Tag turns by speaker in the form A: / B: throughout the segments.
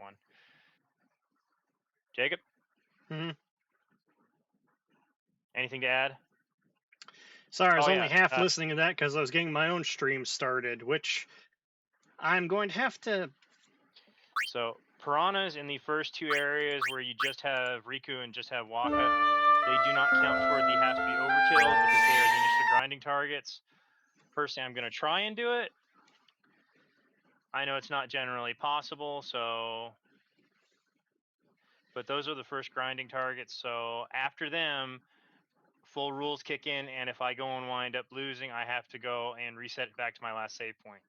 A: one. Jacob?
B: Hmm.
A: Anything to add?
B: Sorry, I was only
A: yeah.
B: half listening to that because I was getting my own stream started, which I'm going to have to...
A: So, piranhas in the first two areas where you just have Riku and just have Waka, they do not count toward the have to be overkill because they are the initial grinding targets. Personally, I'm going to try and do it. I know it's not generally possible, so... But those are the first grinding targets, so after them, full rules kick in, and if I go and wind up losing, I have to go and reset it back to my last save point.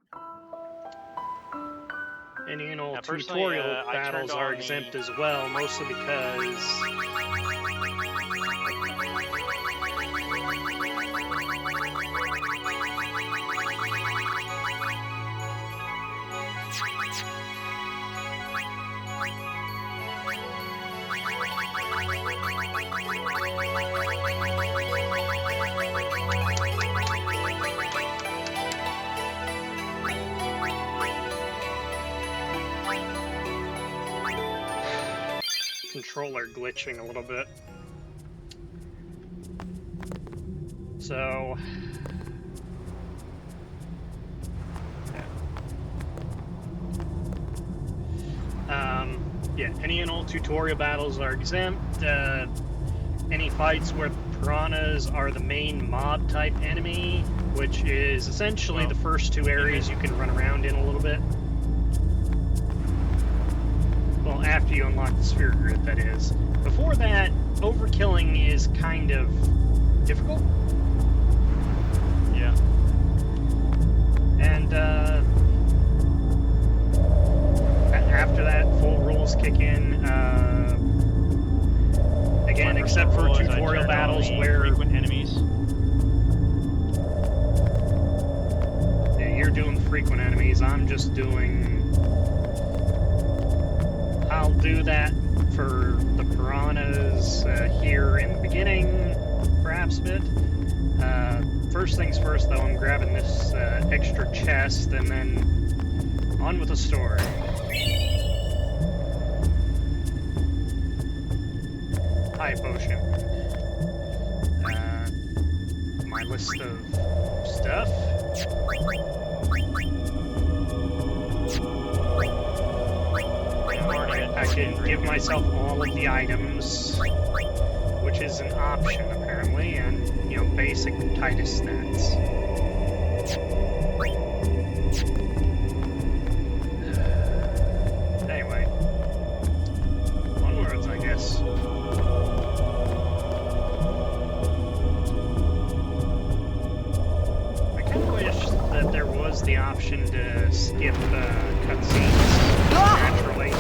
B: Any and all
A: Now,
B: tutorial battles are exempt as well, mostly because... controller glitching a little bit. So... yeah, any and all tutorial battles are exempt. Any fights where piranhas are the main mob type enemy, which is essentially the first two areas you can run around in a little bit. Well, after you unlock the sphere grid, that is. Before that, overkilling is kind of difficult.
A: Yeah.
B: And after that, full rules kick in. Again, except for tutorial battles where
A: frequent enemies.
B: Yeah, you're doing frequent enemies. I'm just doing. I'll do that for the piranhas here in the beginning, perhaps a bit. First things first, though, I'm grabbing this extra chest and then on with the story. High potion. My list of stuff. I can give myself all of the items, which is an option apparently, and, you know, basic Titus stats. Anyway, onwards, I guess. I kind of wish that there was the option to skip cutscenes naturally.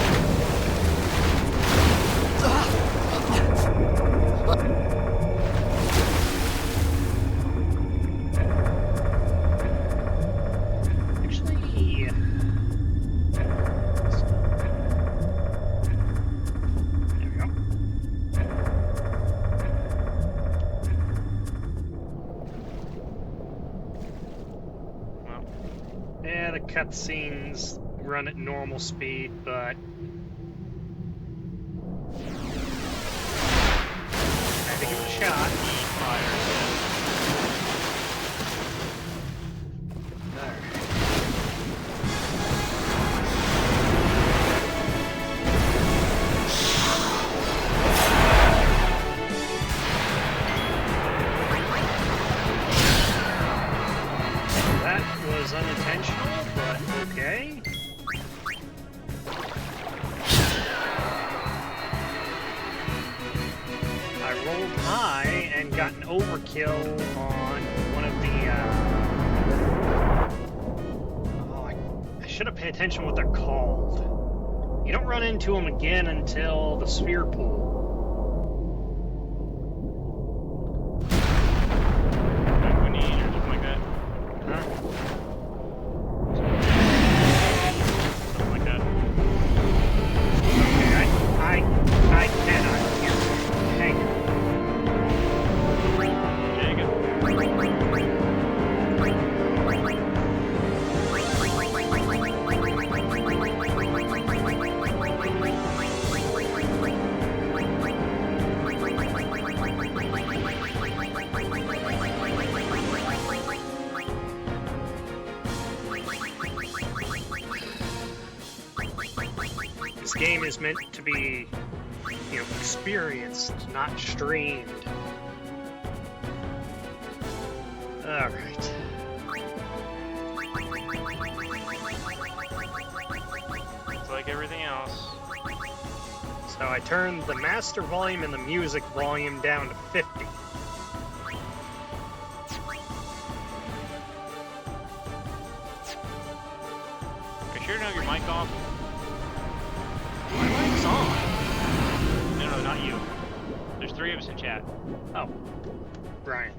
B: Actually, there we go.
A: Well,
B: yeah, the cutscenes run at normal speed, but I think it's a shot. That was unintentional, but okay. I rolled high and got an overkill on one of the, I should have paid attention to what they're called. You don't run into them again until the sphere pool.
A: or something like that.
B: Huh?
A: Something like that.
B: Okay, I cannot hear you. Hang on.
A: Jacob.
B: This game is meant to be, experienced, not streamed. Alright.
A: It's like everything else.
B: So I turned the master volume and the music volume down to 50.
A: Are you sure to have your mic off?
B: My mic's on.
A: No, not you. There's 3 of us in chat.
B: Oh. Brian.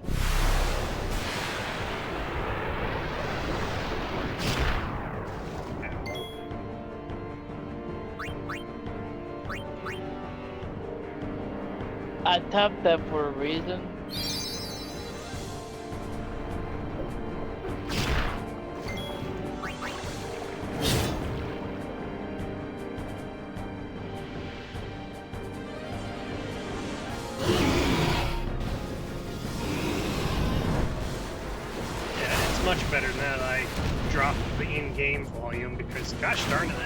C: I tapped that for a reason.
B: Yeah, it's much better now that I dropped the in-game volume because, gosh darn it,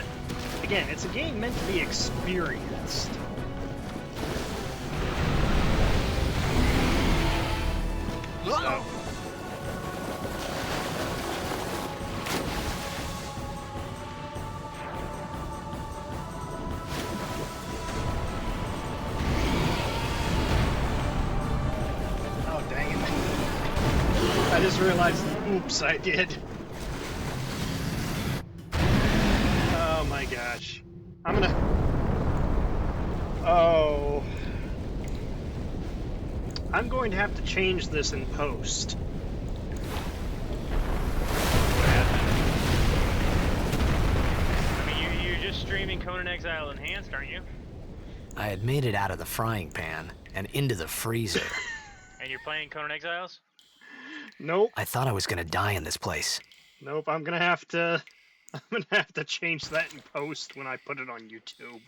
B: again, it's a game meant to be experienced. So. Oh, dang it. I just realized, oops, I did. Oh my gosh. I'm gonna... Oh... I'm going to have to change this in post.
A: I mean, you're just streaming Conan Exile Enhanced, aren't you?
D: I had made it out of the frying pan and into the freezer.
A: And you're playing Conan Exiles?
B: Nope.
D: I thought I was gonna die in this place.
B: Nope, I'm gonna have to change that in post when I put it on YouTube.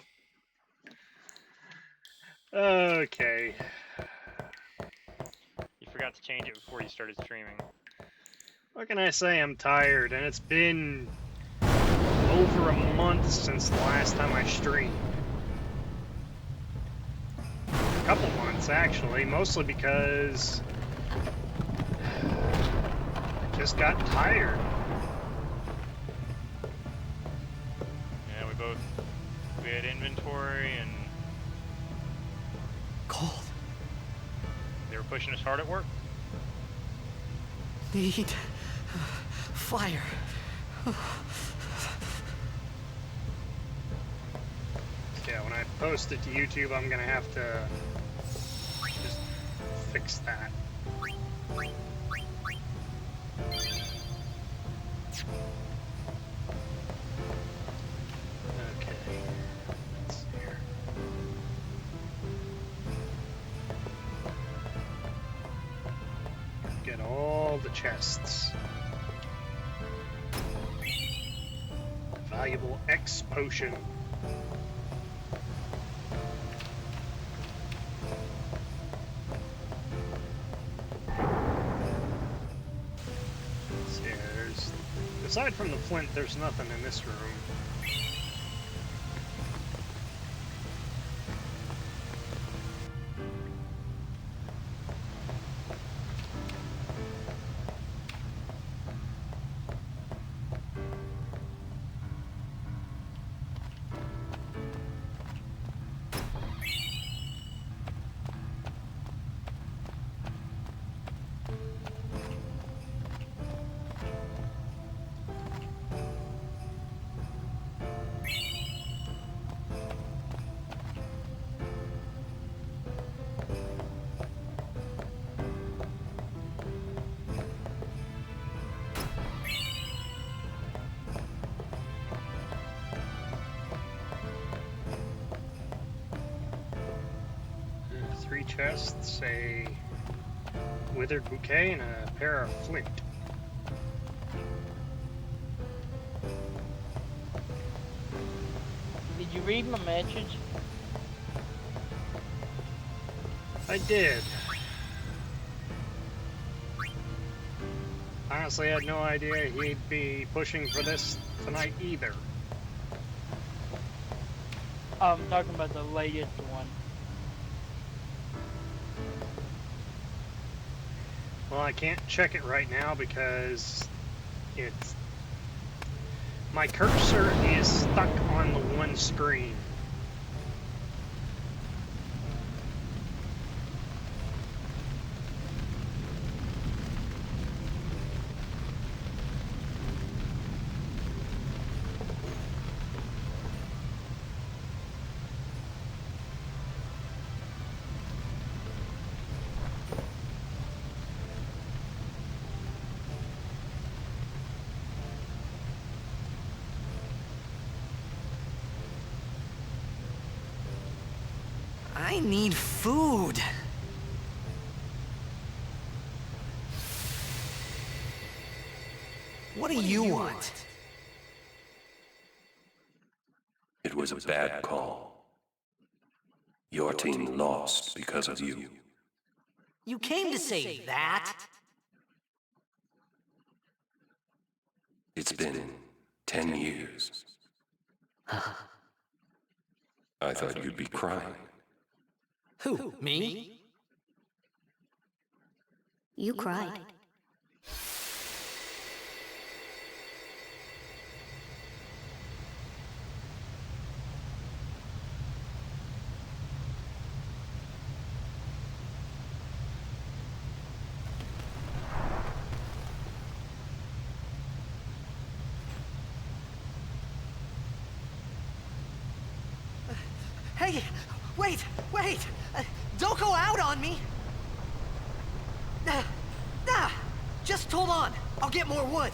B: Okay.
A: You forgot to change it before you started streaming.
B: What can I say? I'm tired, and it's been over a month since the last time I streamed. A couple months, actually, mostly because I just got tired.
A: Yeah, we had inventory and
D: Cold.
A: they were pushing us hard at work.
D: Need fire.
B: Yeah, when I post it to YouTube, I'm gonna have to just fix that. Okay, let's see here. Get all the chests. Valuable X potion. Let's see, there's, aside from the flint, there's nothing in this room. Three chests, a withered bouquet, and a pair of flint.
C: Did you read my message?
B: I did. Honestly, I had no idea he'd be pushing for this tonight either.
C: I'm talking about the latest one.
B: Well, I can't check it right now because it's... my cursor is stuck on the one screen.
D: I need food. What do you want?
E: It was a bad call. Your team lost because of you.
D: You came to say that?
E: It's been 10 years. I thought you'd be crying.
D: Who, me?
F: You cried.
D: Hey, wait! Don't go out on me! Just hold on. I'll get more wood.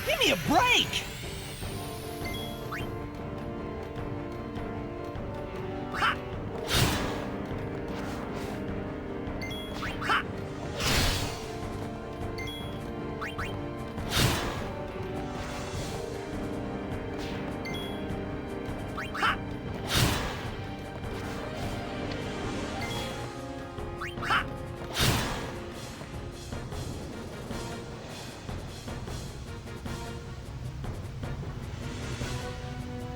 D: Give me a break!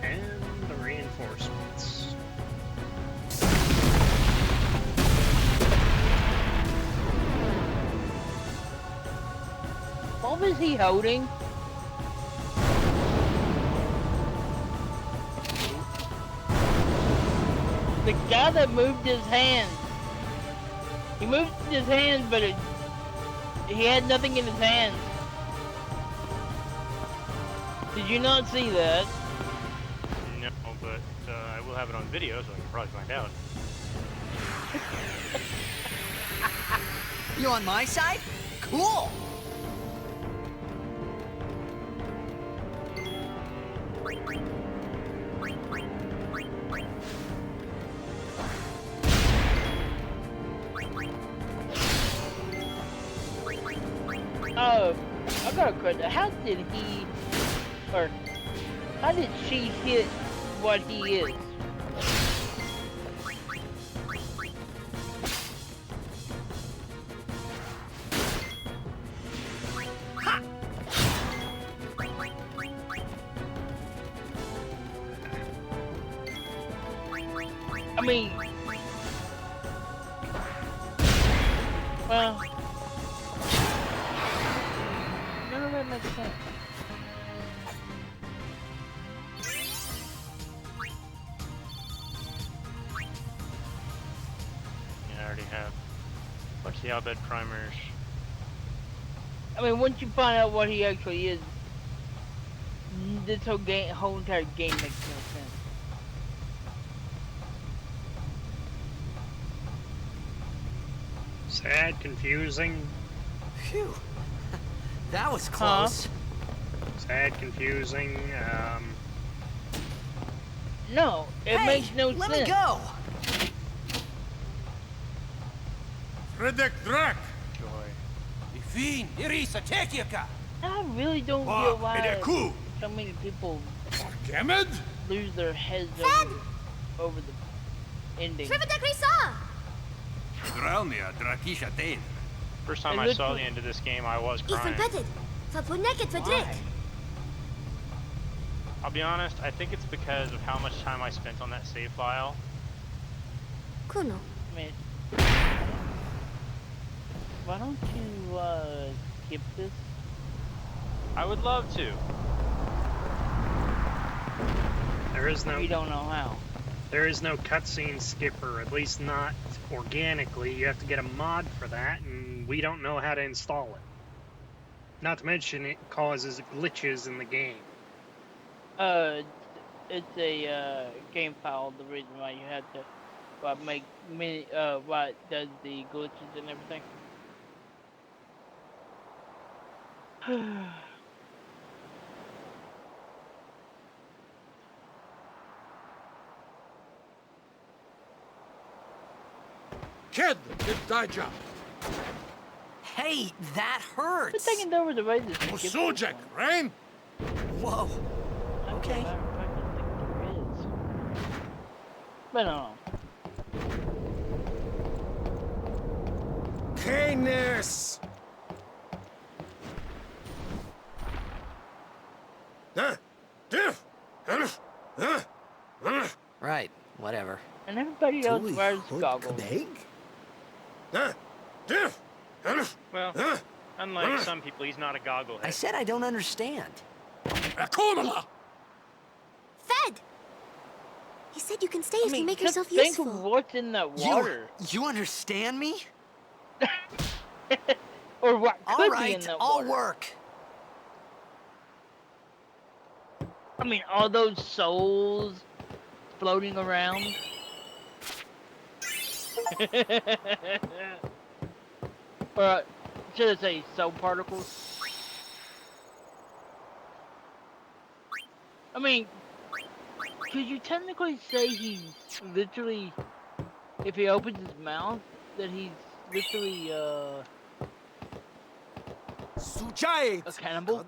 B: And the reinforcements.
C: What was he holding? The guy that moved his hands. He moved his hands, but he had nothing in his hands. Did you not see that?
A: No, but I will have it on video, so I can probably find out.
D: You on my side? Cool!
C: Oh, I got a question. How did he, or how did she hit what he is? I mean, well, none of that makes sense.
A: Yeah, I already have. Watch the Albed primers.
C: I mean, once you find out what he actually is, this whole entire game makes no sense.
B: Sad, confusing.
D: Phew. That was close.
B: Sad, confusing.
C: No, it
D: Hey,
C: makes no
D: let
C: sense.
D: me go!
G: Redek Drak!
A: Joy.
F: Fin, Irisa, Tekiaka!
C: I really don't get why so many people lose their heads over the ending.
F: Dralmia, Drakisha Tain.
A: First time
C: It
A: I
C: looks
A: saw
C: like-
A: the end of this game, I was crying.
C: Why?
A: I'll be honest, I think it's because of how much time I spent on that save file.
C: I mean, why don't you skip this?
A: I would love to.
B: There is no
C: We don't know how.
B: There is no cutscene skipper, at least not organically. You have to get a mod for that, and we don't know how to install it. Not to mention it causes glitches in the game.
C: It's a game file. The reason why you have to make many why it does the glitches and everything.
F: Kid, did die job.
D: Hey, that
C: But
D: hurts.
C: taking over the way this skip this
F: Sujak,
C: one.
F: Rain?
D: Whoa.
C: As a
D: Okay.
C: matter of fact, I think there is. But no.
F: Canis!
D: Right, whatever.
C: And everybody else wears goggles.
A: Well, unlike some people, he's not a gogglehead.
D: I said I don't understand.
F: Akomala!
G: Fed! He said you can stay
C: I
G: if
C: mean,
G: you make
C: just
G: yourself
C: think
G: useful.
C: of what's in that water.
D: You understand me?
C: Or what could
D: All
C: be in
D: right,
C: that
D: I'll
C: water.
D: work.
C: I mean, all those souls floating around. Or should I say soul particles? I mean, could you technically say he's literally, if he opens his mouth, that he's literally a cannibal?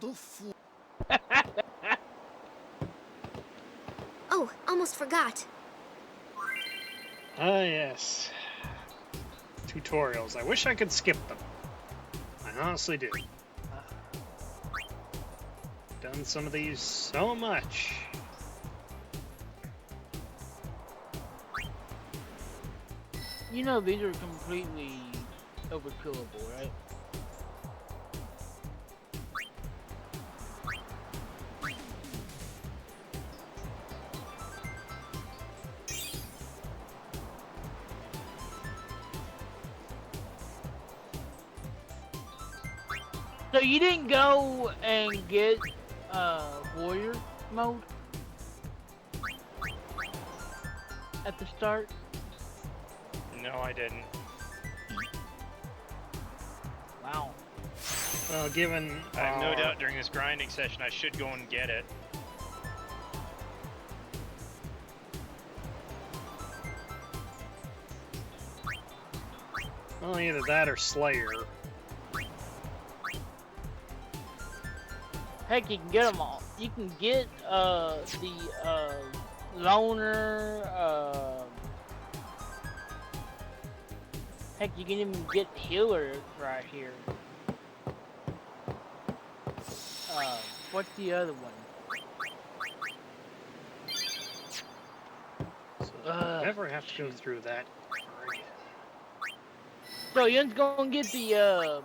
G: Oh, almost forgot.
B: Ah, yes. Tutorials. I wish I could skip them. I honestly do. Done some of these so much.
C: You know these are completely overkillable, right? So you didn't go and get warrior mode at the start?
A: No, I didn't.
C: Wow.
B: Well, given
A: I have no doubt during this grinding session I should go and get it.
B: well, either that or Slayer.
C: Heck, you can get them all. You can get the loner. Heck, you can even get healer right here. What's the other one?
B: So never have to go through that.
C: So you're gonna get the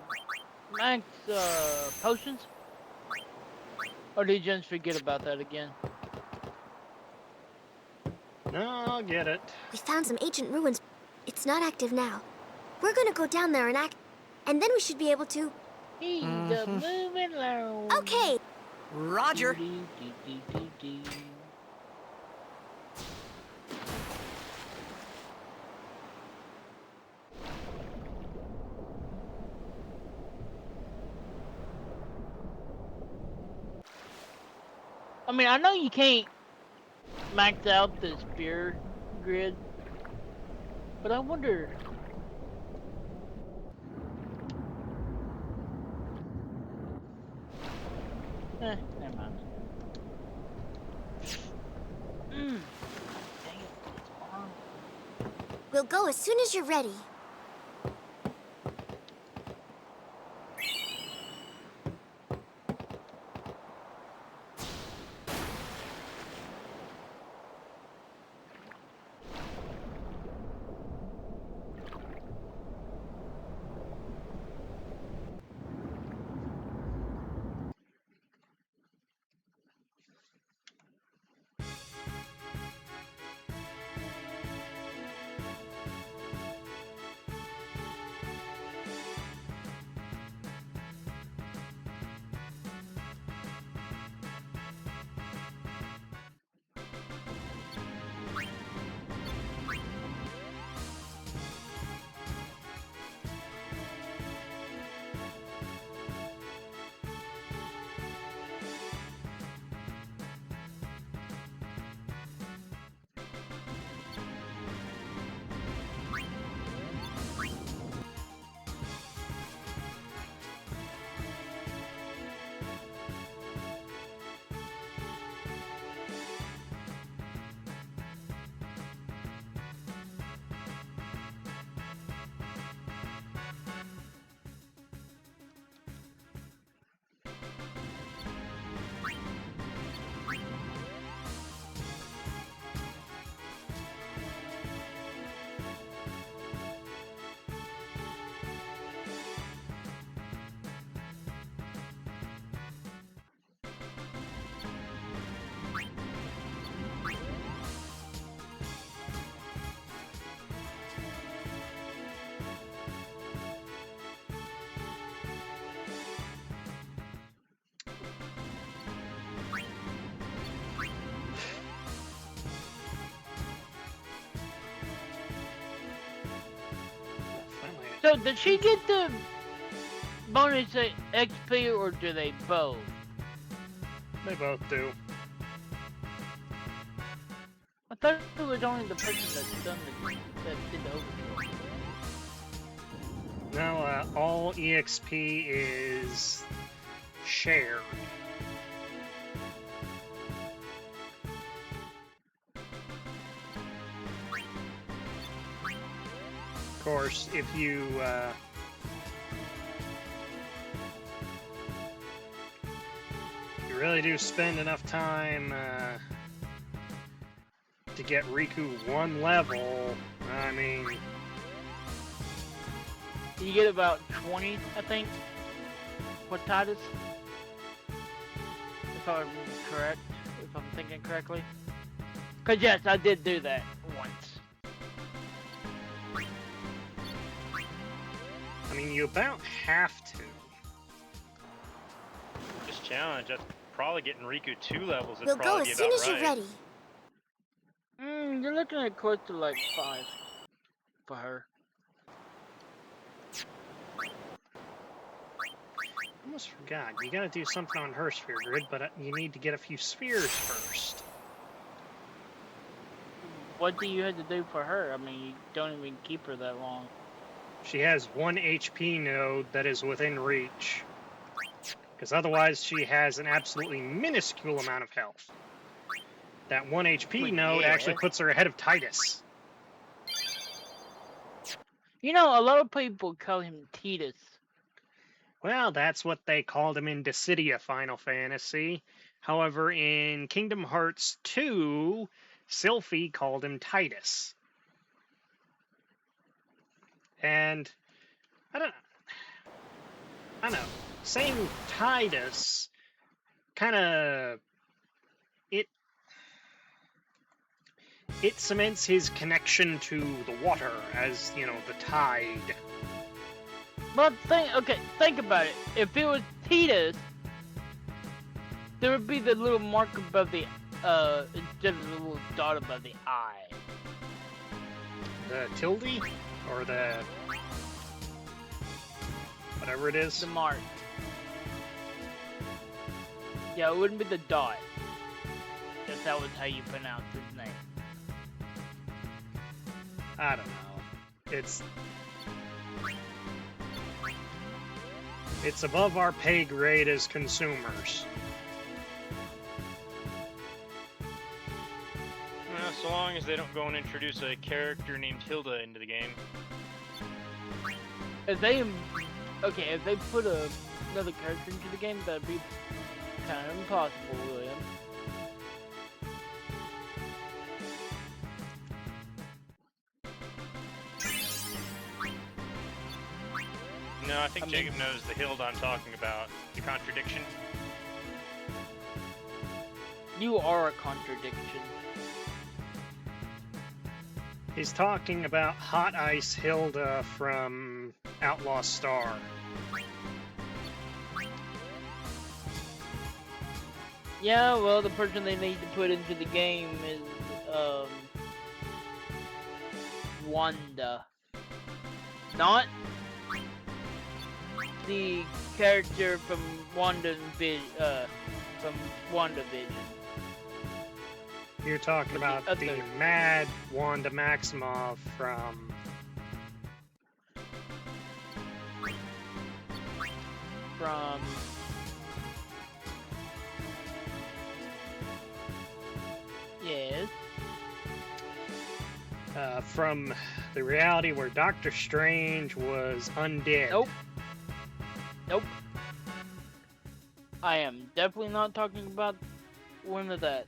C: max potions, or did you just forget about that again?
B: No, I'll get it.
G: We found some ancient ruins. It's not active now. We're gonna go down there and and then we should be able to...
C: He's moving along.
G: Okay.
D: Roger.
C: Do-do-do-do-do. I mean, I know you can't max out the spear grid, but I wonder. Never mind. Dang it, it's arm.
G: We'll go as soon as you're ready.
B: Finally,
C: So, did she get the bonus XP or do they both?
B: they both do.
C: I thought it was only the person that's done that did the overkill.
B: Now, all EXP is shared. Of course, if you really do spend enough time to get Riku 1 level, I mean,
C: You get about 20, I think, for Titus. If I'm correct, if I'm thinking correctly. Cause yes, I did do that once.
B: I mean, you about have to.
A: This challenge, that's probably getting Riku 2 levels. It'd
G: We'll go
A: probably
G: as
A: be
G: soon
A: about
G: as you're
A: right.
G: ready.
C: You're looking at close to like 5 for her.
B: Almost forgot. You gotta do something on her sphere grid, but you need to get a few spheres first.
C: What do you have to do for her? I mean, you don't even keep her that long.
B: She has 1 HP node that is within reach. Because otherwise she has an absolutely minuscule amount of health. That 1 HP
C: Well,
B: node
C: yeah.
B: actually puts her ahead of Titus.
C: You know, a lot of people call him Titus.
B: Well, that's what they called him in Dissidia Final Fantasy. However, in Kingdom Hearts 2, Sylphie called him Titus. And I don't know. Saying Titus kind of it cements his connection to the water as, you know, the tide.
C: But think about it. If it was Titus, there would be the little mark above the instead of the little dot above the I.
B: The tilde? Or the whatever it is?
C: The mark. Yeah, it wouldn't be the dot. If that was how you pronounce his name.
B: I don't know. It's above our pay grade as consumers.
A: So long as they don't go and introduce a character named Hilda into the game.
C: If they put another character into the game, that'd be kind of impossible, William.
A: No, I think Jacob knows the Hilda I'm talking about. The contradiction.
C: You are a contradiction.
B: He's talking about Hot Ice Hilda from Outlaw Star.
C: Yeah, well, the person they need to put into the game is, Wanda. Not the character from WandaVision.
B: You're talking about the Mad Wanda Maximoff from...
C: Yes.
B: From the reality where Doctor Strange was undead.
C: Nope. I am definitely not talking about one of that.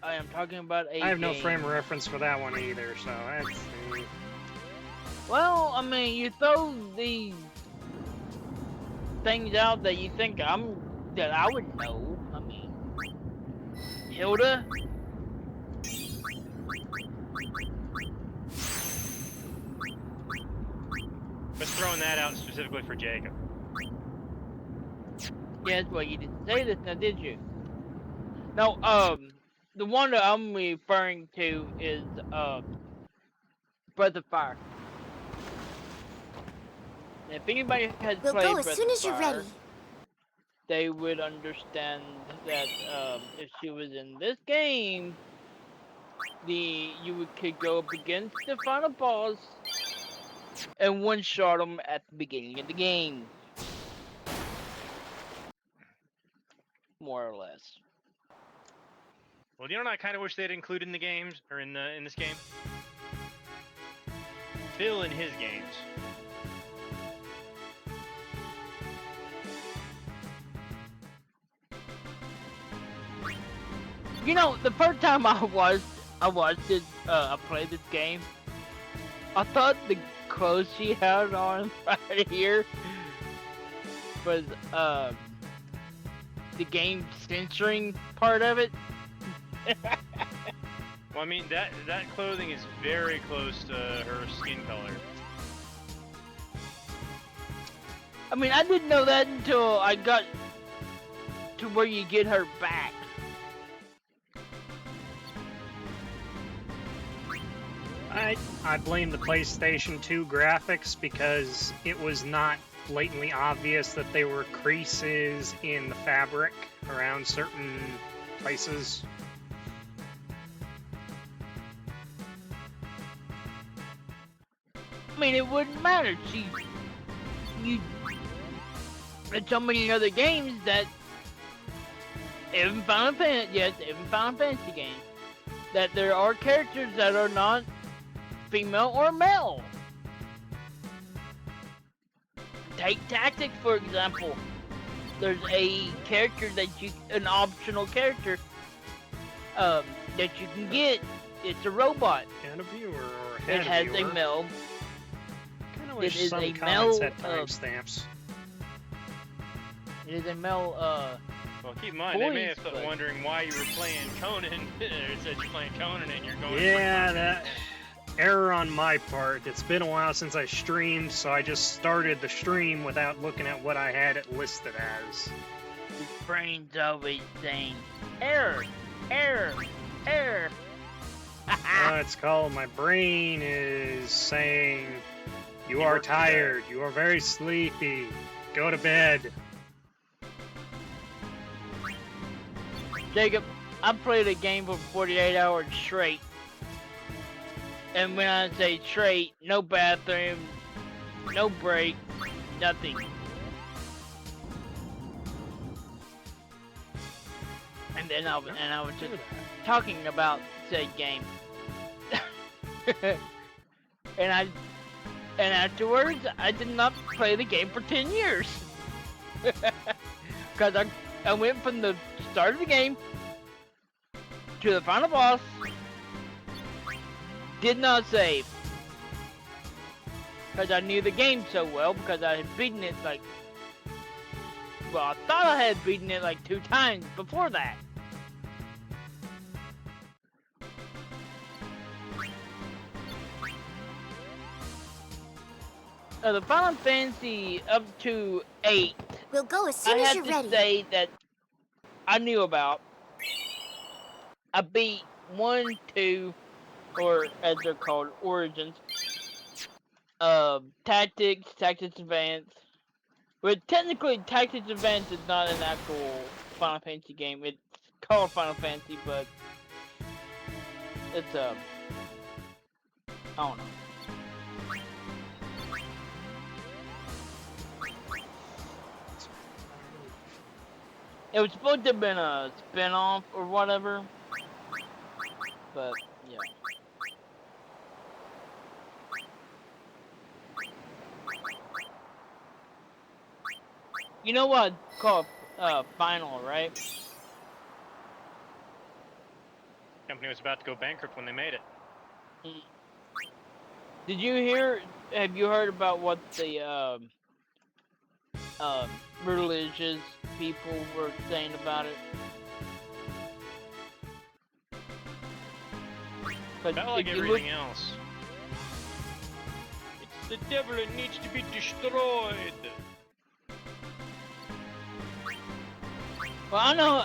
C: I am talking about a
B: I have no
C: game.
B: frame of reference for that one either, so that's...
C: Well, I mean, you throw these things out that you think that I would know. I mean, Hilda.
A: But throwing that out specifically for Jacob.
C: Yes, well, you didn't say this now, did you? No, the one that I'm referring to is, Breath of Fire. And if anybody has
G: We'll
C: played
G: go as
C: Breath
G: soon
C: of
G: as you're
C: Fire,
G: ready.
C: they would understand that, if she was in this game, could go up against the final boss and one-shot them at the beginning of the game. More or less.
A: Well, you know what I kind of wish they'd include in the games, or in this game? Phil in his games.
C: You know, the first time I watched it, I played this game, I thought the clothes she had on right here was, the game censoring part of it.
A: Well, I mean, that clothing is very close to her skin color.
C: I mean, I didn't know that until I got to where you get her back.
B: I blame the PlayStation 2 graphics because it was not blatantly obvious that there were creases in the fabric around certain places.
C: I mean, it wouldn't matter. You there's so many other games that even Final Fantasy games, that there are characters that are not female or male. Take Tactics, for example. There's a character an optional character, that you can get. It's a robot.
B: And a viewer or
C: It has
B: viewer.
C: a male.
B: Kind of wish
C: is
B: some
C: a
B: comments
C: male,
B: had timestamps.
C: It is a male,
A: Well, keep in mind, they may
C: voice,
A: have been
C: but-
A: wondering why you were playing Conan. It said you're playing Conan and you're going...
B: Yeah, that error on my part. It's been a while since I streamed, so I just started the stream without looking at what I had it listed as.
C: his brain's always saying, error, error, error.
B: It's called my brain is saying, you are tired, you are very sleepy, go to bed.
C: Jacob, I played a game for 48 hours straight. And when I say straight, no bathroom, no break, nothing. And then I was just talking about said game. and afterwards, I did not play the game for 10 years. Because I went from the start of the game to the final boss, did not save. Because I knew the game so well, because I had beaten it like... Well, I thought I had beaten it like 2 times before that. The Final Fantasy up to 8,
G: We'll go as
C: I
G: soon as
C: have
G: you're
C: to
G: ready.
C: say that I knew about. I beat 1, 2, or as they're called, Origins. Tactics Advance. But technically, Tactics Advance is not an actual Final Fantasy game. It's called Final Fantasy, but it's I don't know. It was supposed to have been a spin-off or whatever, but yeah. You know what it's called Final, right?
A: Company was about to go bankrupt when they made it.
C: Did you hear? Have you heard about what the religious people were saying about it? But
A: Not like
C: if you
A: everything else. It's the devil, it needs to be destroyed.
C: Well, I know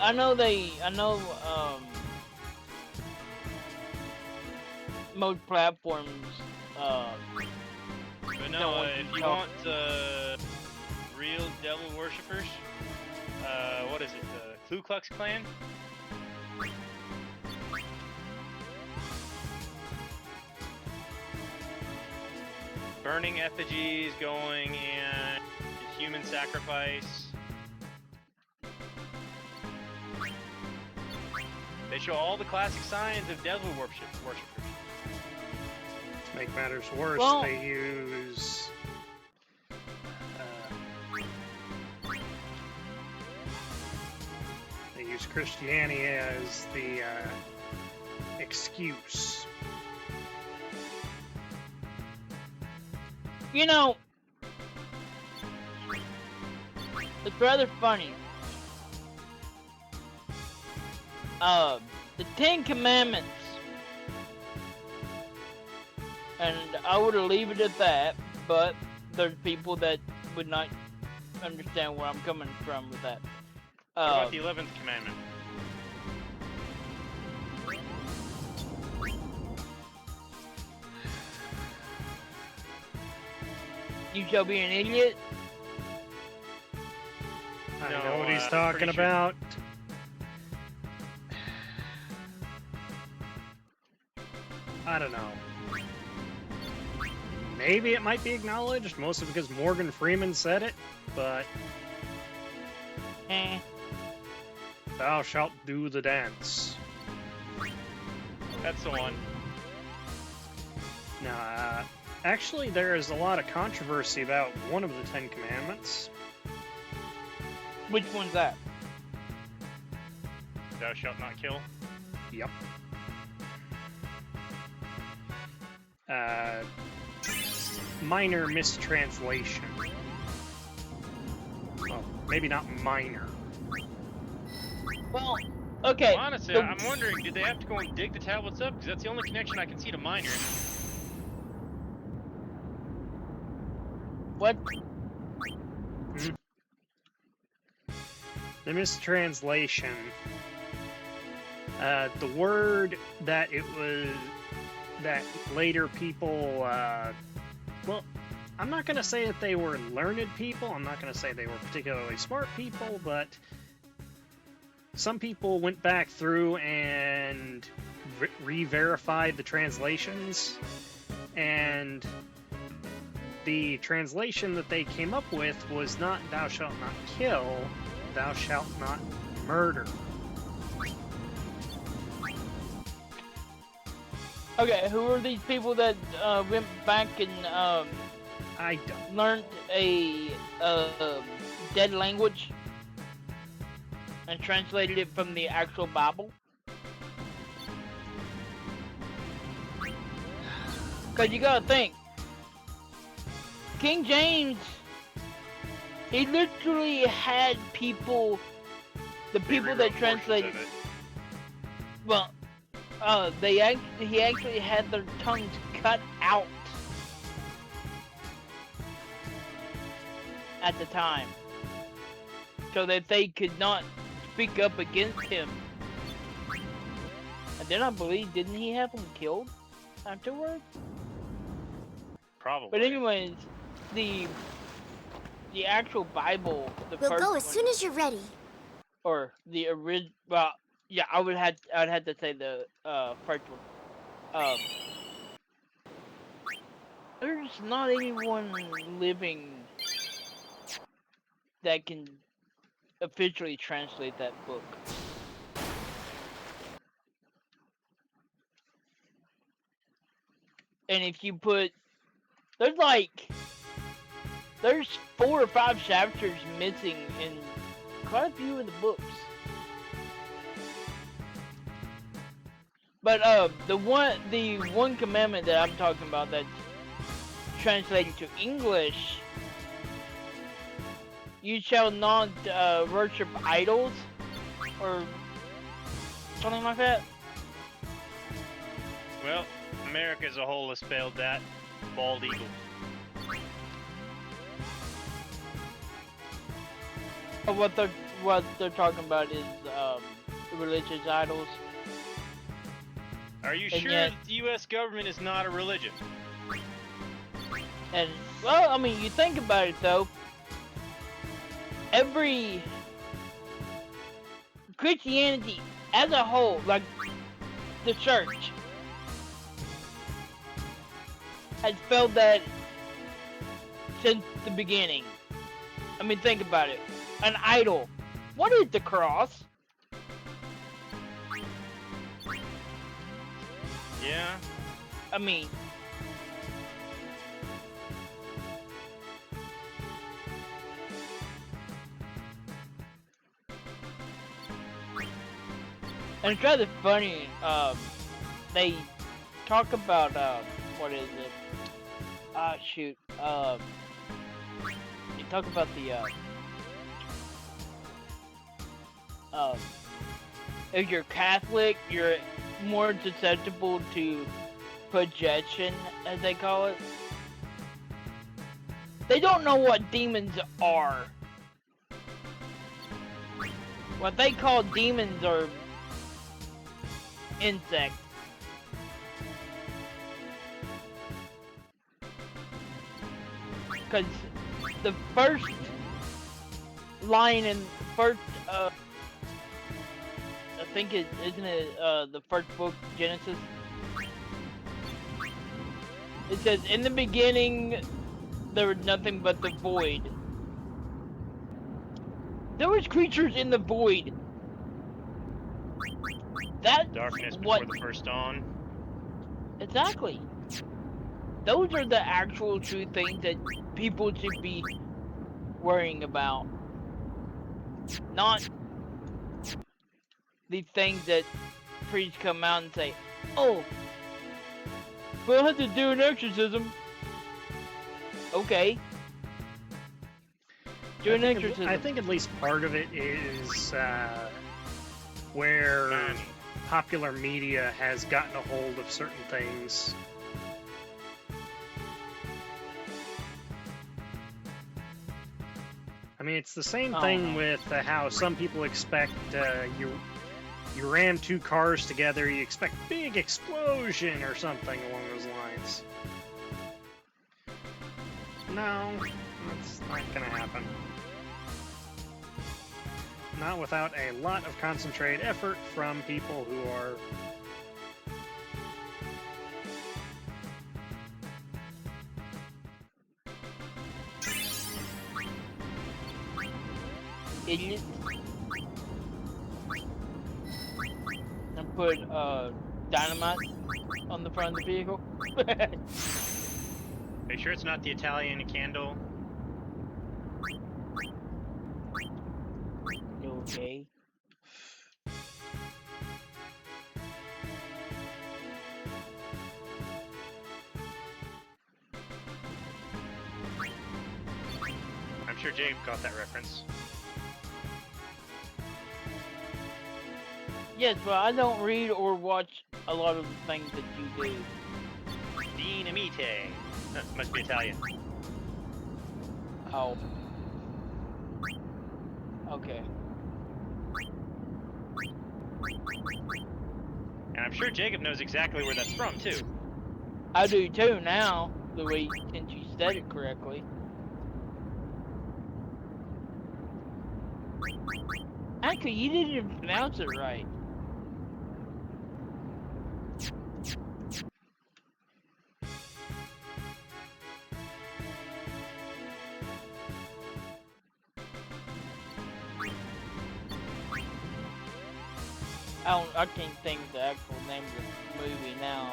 C: most platforms
A: But
C: don't
A: no,
C: want
A: if
C: to
A: you
C: talk-
A: want real devil worshippers, what is it, the Ku Klux Klan? Burning effigies, going and human sacrifice. They show all the classic signs of devil worshippers.
B: To make matters worse,
C: Well-
B: they use Christianity as the excuse.
C: You know, it's rather funny. The 10 Commandments, and I would leave it at that, but there's people that would not understand where I'm coming from with that.
A: What about the 11th commandment?
C: You shall be an idiot?
B: I
A: No,
B: know what he's
A: I'm
B: talking
A: pretty sure-
B: about. I don't know. Maybe it might be acknowledged, mostly because Morgan Freeman said it, but thou shalt do the dance.
A: That's the one.
B: Now, actually, there is a lot of controversy about one of the 10 Commandments.
C: Which one's that?
A: Thou shalt not kill.
B: Yep. Minor mistranslation. Well, maybe not minor.
C: Well, okay.
A: Honestly,
C: the-
A: I'm wondering, did they have to go and dig the tablets up? Because that's the only connection I can see to minor.
C: What?
B: The mistranslation. The word that it was that later people, well, I'm not going to say that they were learned people. I'm not going to say they were particularly smart people, but some people went back through and re-verified the translations, and the translation that they came up with was not "thou shalt not kill," "thou shalt not murder."
C: Okay, who are these people that went back and
B: I don't.
C: learned a dead language and translated it from the actual Bible? Cause you gotta think, King James, he literally had people, the people that
A: rewrote portions
C: translated.
A: of it.
C: Well, he actually had their tongues cut out at the time, so that they could not speak up against him. And then I believe, didn't he have them killed afterwards?
A: Probably.
C: But anyways, the actual Bible, the
G: We'll
C: first
G: go as
C: one,
G: soon as you're ready.
C: or the original. Well, yeah, I'd have to say the first one. There's not anyone living that can officially translate that book. And if you put, there's 4 or 5 chapters missing in quite a few of the books. But the one commandment that I'm talking about that's translated to English, you shall not worship idols, or something like that.
A: Well, America as a whole has failed that. Bald eagle.
C: What they're talking about is religious idols.
A: Are you
C: And
A: sure
C: yet-
A: the U.S. government is not a religion?
C: And well, I mean, you think about it though. Every Christianity as a whole, like the church, has felt that since the beginning. I mean, think about it. An idol. What is the cross?
A: Yeah.
C: I mean, and it's rather funny. They talk about what is it? Shoot. They talk about the if you're Catholic, you're more susceptible to possession, as they call it. They don't know what demons are. What they call demons are insects. Because the first line in first, I think isn't it the first book, Genesis? It says, in the beginning, there was nothing but the void. There was creatures in the void. That's
A: Darkness
C: what...
A: before the first dawn.
C: Exactly. Those are the actual true things that people should be worrying about. Not the things that priests come out and say, oh, we'll have to do an exorcism. Okay. Do an exorcism.
B: I think at least part of it is where popular media has gotten a hold of certain things. I mean, it's the same thing with how some people expect you ram 2 cars together, you expect big explosion or something along those lines. No, that's not gonna happen. Not without a lot of concentrated effort from people who are
C: idiots. And put dynamite on the front of the vehicle.
A: Are you sure it's not the Italian candle?
C: Okay.
A: I'm sure Jake got that reference.
C: Yes, but I don't read or watch a lot of the things that you do.
A: Dinamite. Must be Italian.
C: Oh. Okay.
A: And I'm sure Jacob knows exactly where that's from, too.
C: I do too now, the way since you said it correctly. Actually, you didn't even pronounce it right. I can't think of the actual name of the movie now,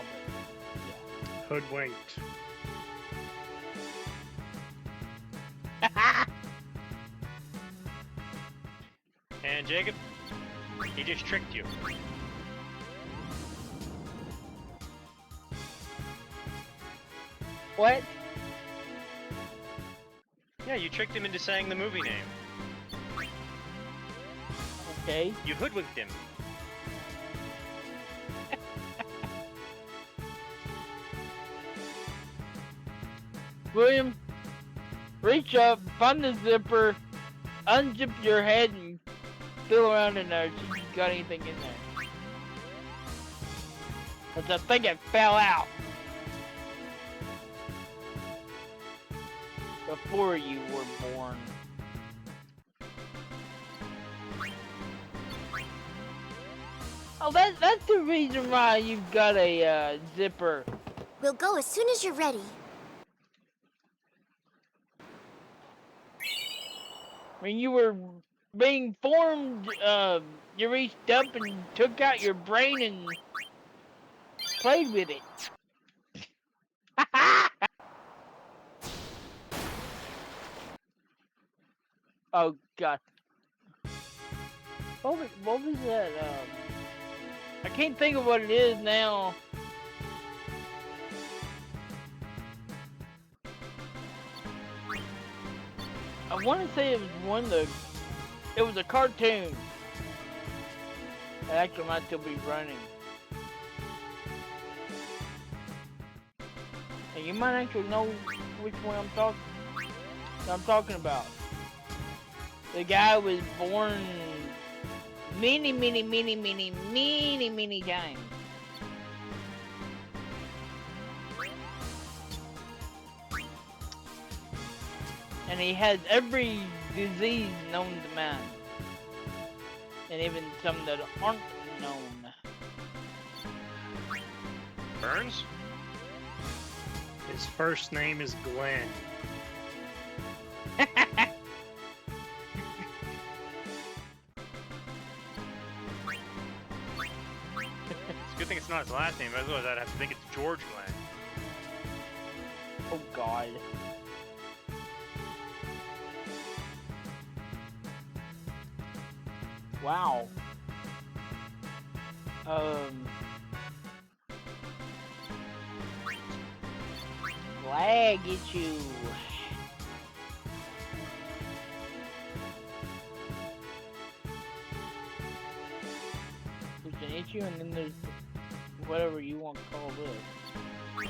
C: but
B: Hoodwinked.
C: yeah.
A: And Jacob, he just tricked you.
C: What?
A: Yeah, you tricked him into saying the movie name.
C: Okay.
A: You hoodwinked him.
C: William, reach up, find the zipper, unzip your head, and feel around in there, see if you got anything in there. Cause I think it fell out before you were born. Oh, that's the reason why you've got a zipper.
G: We'll go as soon as you're ready.
C: When you were being formed, you reached up and took out your brain and played with it. Oh God. What was that? I can't think of what it is now. I want to say it was one of the. It was a cartoon. It actually might still be running. And you might actually know which one I'm talking about. The guy was born many times. And he has every disease known to man. And even some that aren't known.
A: Burns?
B: His first name is Glenn.
A: It's a good thing it's not his last name, otherwise I'd have to think it's George Glenn.
C: Oh God. Wow. Lag issue. There's an issue, and then there's whatever you want to call this.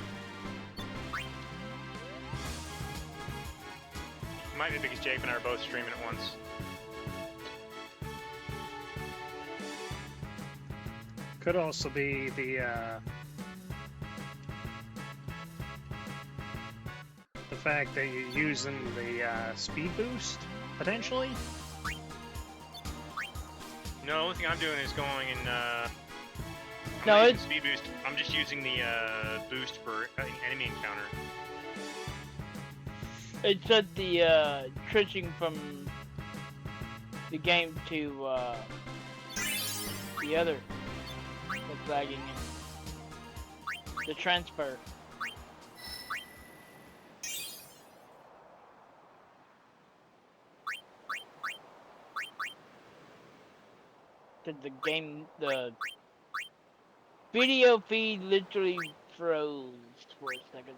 A: Might be because Jake and I are both streaming at once.
B: Could also be the fact that you're using the speed boost, potentially.
A: No, the only thing I'm doing is going and
C: No,
A: I'm not using
C: it's
A: speed boost. I'm just using the boost for enemy encounter.
C: it set the switching from the game to the other that's lagging it. The transfer. The video feed literally froze for a second.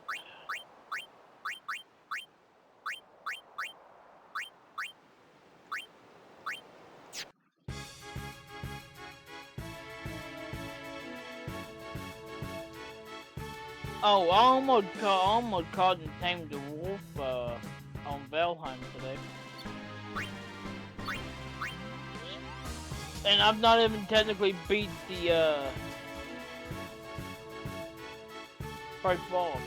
C: Oh, I almost caught and tamed the wolf on Valheim today. And I've not even technically beat the first boss.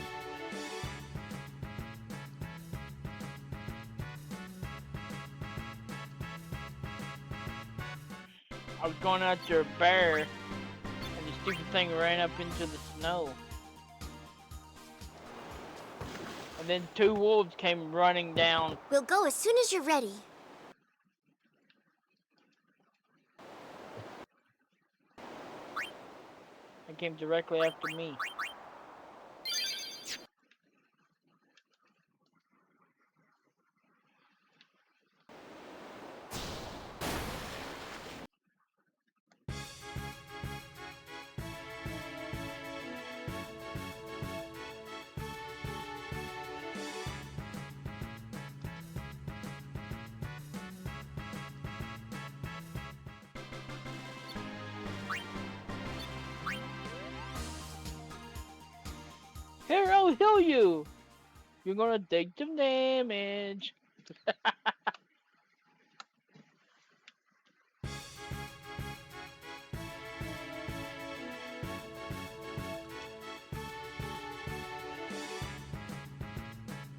C: I was going after a bear, and the stupid thing ran up into the snow. And then 2 wolves came running down.
G: We'll go as soon as you're ready.
C: They came directly after me. Here, I'll heal you! You're gonna take some damage.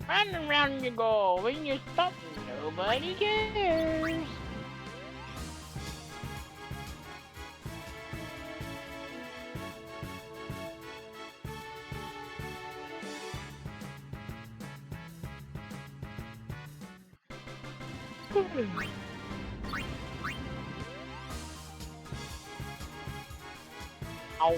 C: Run around you go, when you stop, nobody cares. Ow.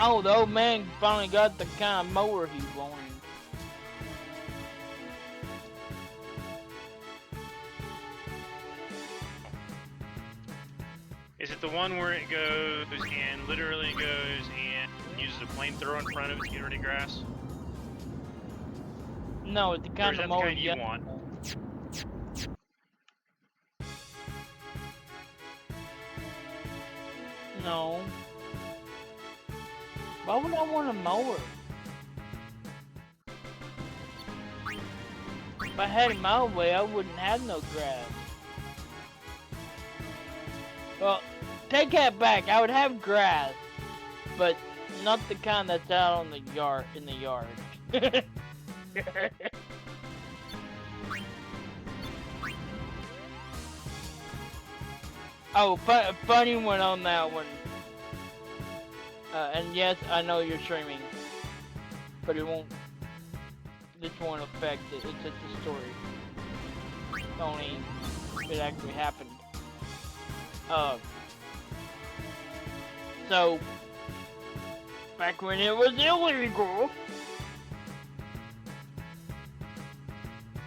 C: Oh, the old man finally got the kind of mower he wanted.
A: Is it the one where it goes and literally goes and uses a flamethrower in front of it to get rid of grass?
C: No, it's the
A: Or
C: kind
A: is
C: of
A: that the
C: mower
A: kind you want?
C: No. Why would I want a mower? If I had it my way, I wouldn't have no grass. Well, take that back. I would have grass, but not the kind that's out on the yard in the yard. Oh, funny one on that one. And yes, I know you're streaming, but it won't. This won't affect it. It's just a story. Only it actually happened. So back when it was illegal.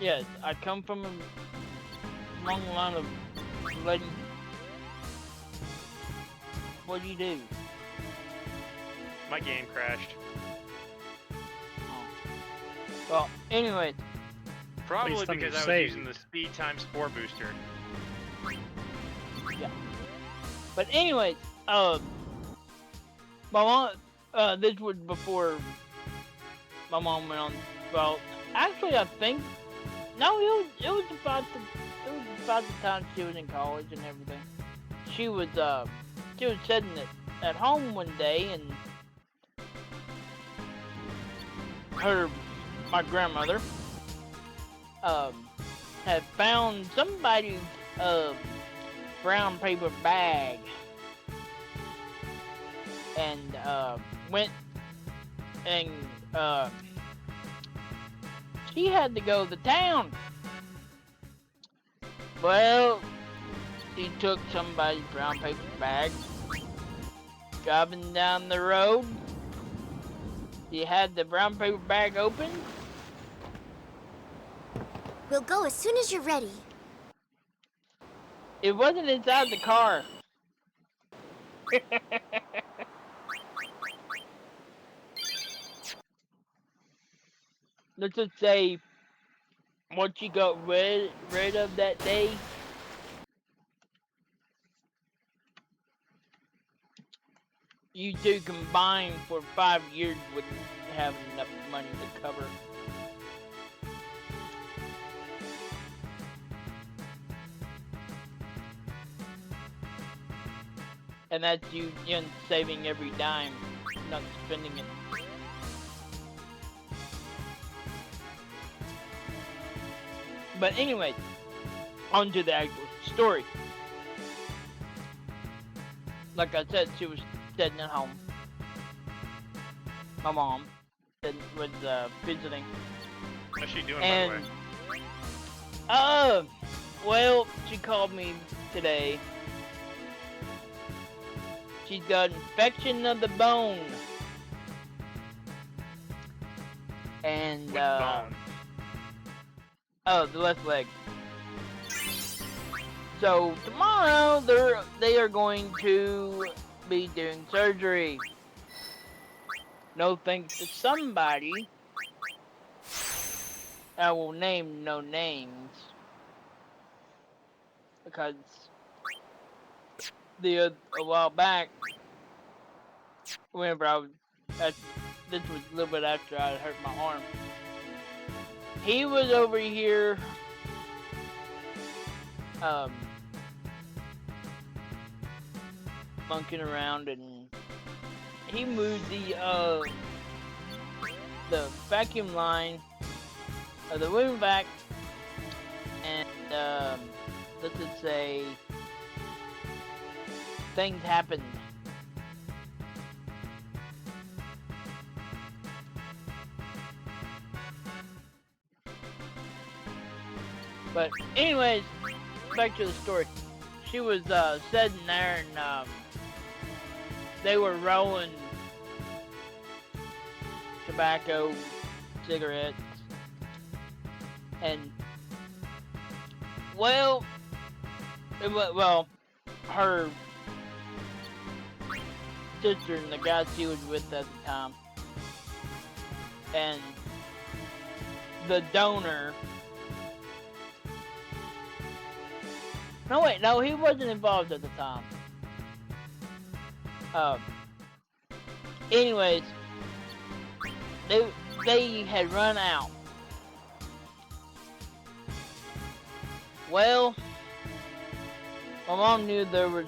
C: Yes, I come from a long line of lady. What do you do?
A: My game crashed.
C: Oh. Well, anyway.
A: Probably
B: Please tell me
A: because
B: you
A: I was
B: saved.
A: using the speed times 4 booster.
C: Yeah. But anyways, my mom, this was before my mom went on. Well, actually, I think no, it was about the time she was in college and everything. She was sitting at home one day and my grandmother had found somebody's brown paper bag and went and she had to go to town. Well, she took somebody's brown paper bag, driving down the road. She had the brown paper bag open.
G: We'll go as soon as you're ready.
C: It wasn't inside the car. Let's just say what you got rid of that day, you two combined for 5 years wouldn't have enough money to cover. And that's you saving every dime, not spending it. But anyway, on to the actual story. Like I said, she was sitting at home. My mom was visiting.
A: How's she doing,
C: And,
A: by the way?
C: well, she called me today. She's got infection of the bone. And,
A: Which bone?
C: oh, the left leg. So tomorrow they are going to be doing surgery. No thanks to somebody. I will name no names because a while back, whenever this was a little bit after I hurt my arm. He was over here monkeying around, and he moved the vacuum line of the room back, and let's just say things happened. But anyways, back to the story. She was sitting there, and they were rolling tobacco, cigarettes, and well, her sister and the guy she was with at the time, and the donor. No, wait, no, he wasn't involved at the time. Anyways, they had run out. Well, my mom knew there was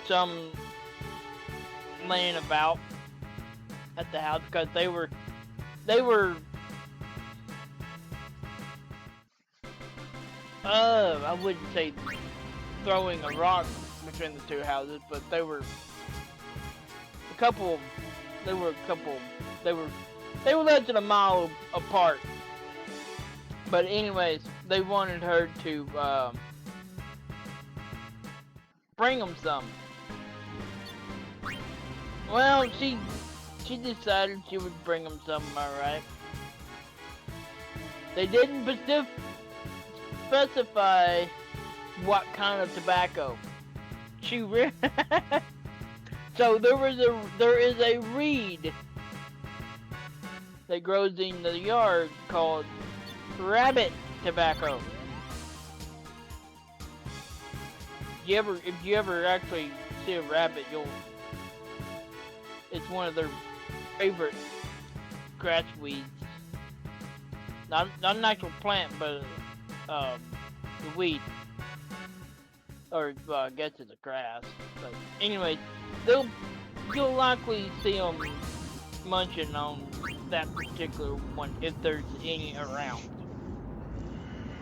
C: some laying about at the house because they were I wouldn't say throwing a rock between the two houses, but they were less than a mile apart. But anyways, they wanted her to bring them some. Well, she decided she would bring them some, alright. They didn't specify what kind of tobacco. So there is a reed that grows in the yard called rabbit tobacco. If you ever actually see a rabbit, it's one of their favorite grass weeds. Not an actual plant, but the weed. Or I guess it's a grass. But anyway, you'll likely see them munching on that particular one if there's any around.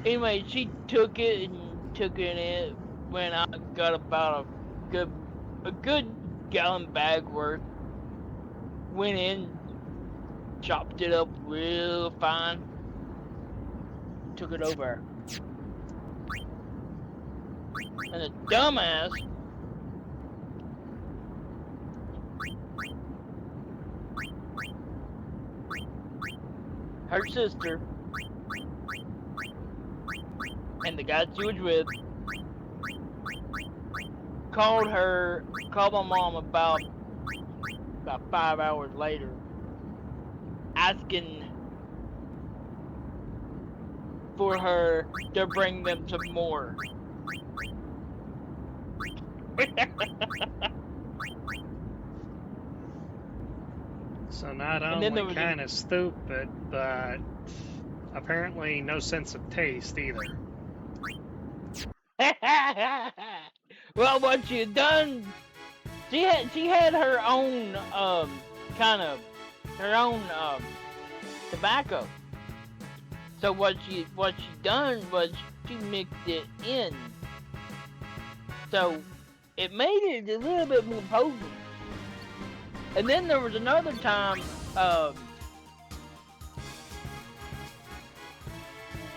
C: Anyway, she took it and took it in. When I got about a good gallon bag worth, went in, chopped it up real fine, took it over. And the dumbass her sister and the guy she was with called my mom about 5 hours later, asking for her to bring them some more.
B: So not
C: And then there
B: only
C: was
B: kind of stupid, but apparently no sense of taste either.
C: Well, what she had done, she had her own kind of her own tobacco. So what she done was she mixed it in. So it made it a little bit more potent. And then there was another time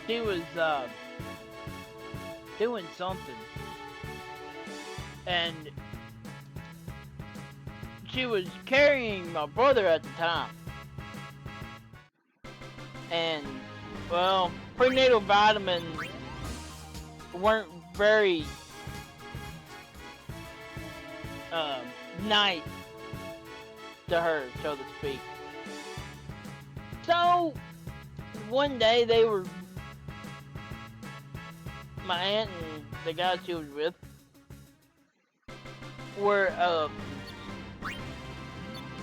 C: she was doing something, and she was carrying my brother at the time. And, well, prenatal vitamins weren't very nice to her, so to speak. So, one day my aunt and the guy she was with were,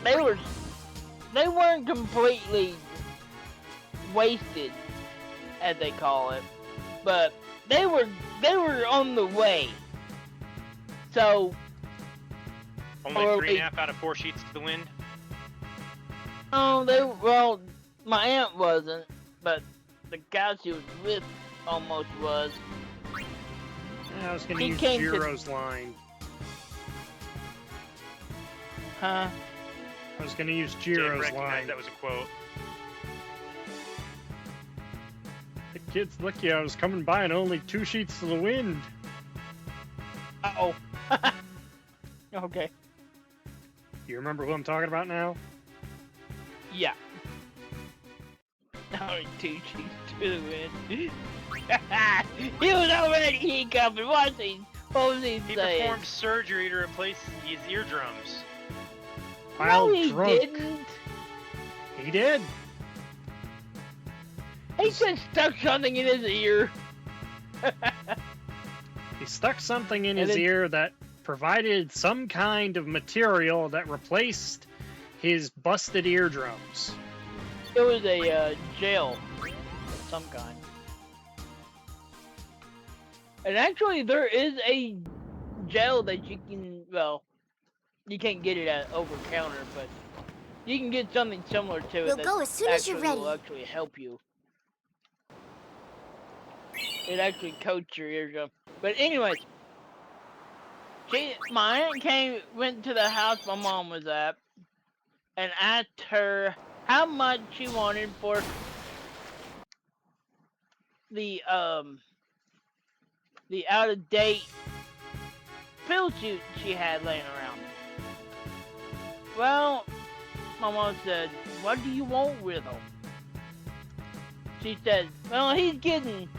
C: they weren't completely wasted, as they call it, but they were on the way. So
A: Only 3.5 out of 4 sheets to the wind.
C: Well, my aunt wasn't, but the guy she was with almost was.
B: I was gonna
C: He
B: use
C: came to-
B: Jiro's line.
C: Huh?
B: I was gonna use
A: Dave
B: Jiro's
A: recognized
B: line.
A: that was a quote.
B: The kid's lucky I was coming by and only 2 sheets to the wind.
C: Uh-oh. Okay.
B: You remember who I'm talking about now?
C: Yeah. Only 2 sheets to the wind. He was already hiccuping. What was he
A: He
C: saying?
A: performed surgery to replace his eardrums.
B: While
C: No, he
B: drunk.
C: didn't.
B: He did.
C: He just stuck something in his ear.
B: He stuck something in
C: And
B: his
C: then-
B: ear that provided some kind of material that replaced his busted eardrums.
C: It was a gel of some kind. And actually, there is a gel that you can, well, you can't get it at over counter, but you can get something similar to it.
G: We'll
C: that
G: go as soon as you're
C: actually will
G: ready.
C: actually help you. It actually coats your eardrum. But anyways, my aunt went to the house my mom was at, and asked her how much she wanted for the out of date pills she had laying around. Well, my mom said, "What do you want with them?" She said, "Well, he's getting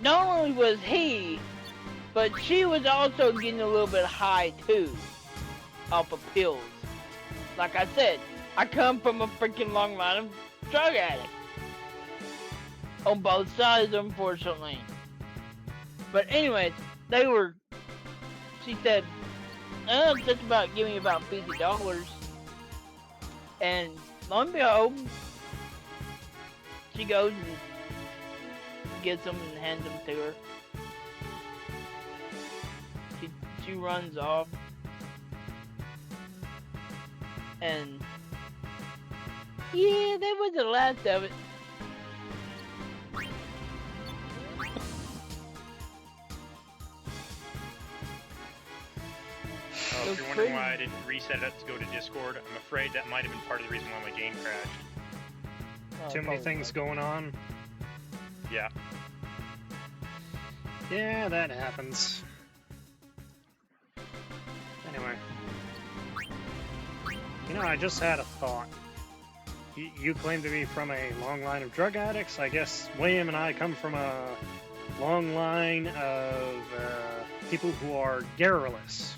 C: not only was he, but she was also getting a little bit high too, off of pills. Like I said, I come from a freaking long line of drug addicts. On both sides, unfortunately. But anyways, she said, it's just about giving me about $50. And lo and behold, she goes and gets them and hands them to her. She runs off. And yeah, that was the last of it.
A: wondering why I didn't reset it up to go to Discord. I'm afraid that might have been part of the reason why my game crashed.
B: Too many things going on.
A: Yeah.
B: Yeah, that happens. Anyway. You know, I just had a thought. You claim to be from a long line of drug addicts. I guess William and I come from a long line of people who are garrulous.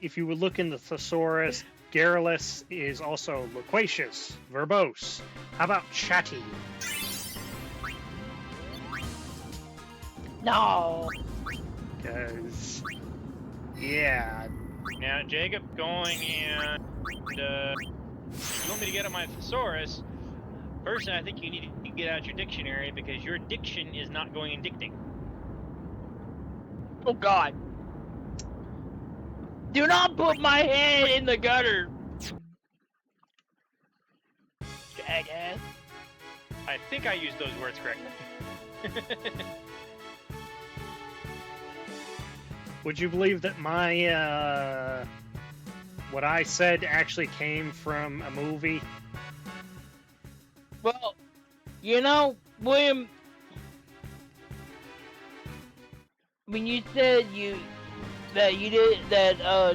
B: If you would look in the thesaurus, garrulous is also loquacious, verbose. How about chatty?
C: No.
B: Because, yeah.
A: Now, Jacob, going and you want me to get on my thesaurus? First, I think you need to get out your dictionary because your diction is not going in dicting.
C: Oh God. Do not put my head in the gutter. Jackass.
A: I think I used those words correctly.
B: Would you believe that my, what I said actually came from a movie?
C: Well, you know, William, when you said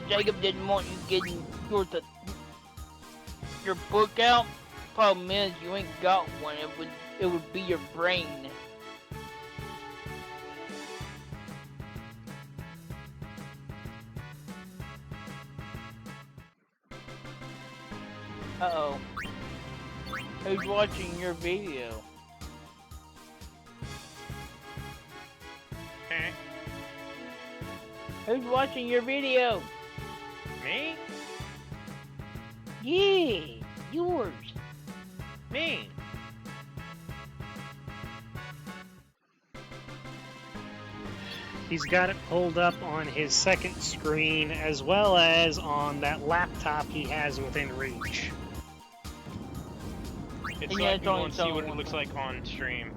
C: Jacob didn't want you getting your book out, problem is you ain't got one. It would be your brain. Uh-oh. Who's watching your video?
A: Okay.
C: Who's watching your video?
A: Me?
C: Yeah, yours.
A: Me?
B: He's got it pulled up on his second screen as well as on that laptop he has within reach.
A: It's
C: And yeah,
A: like
C: it's
A: we
C: only
A: won't see what it
C: showing
A: looks
C: one.
A: like on stream.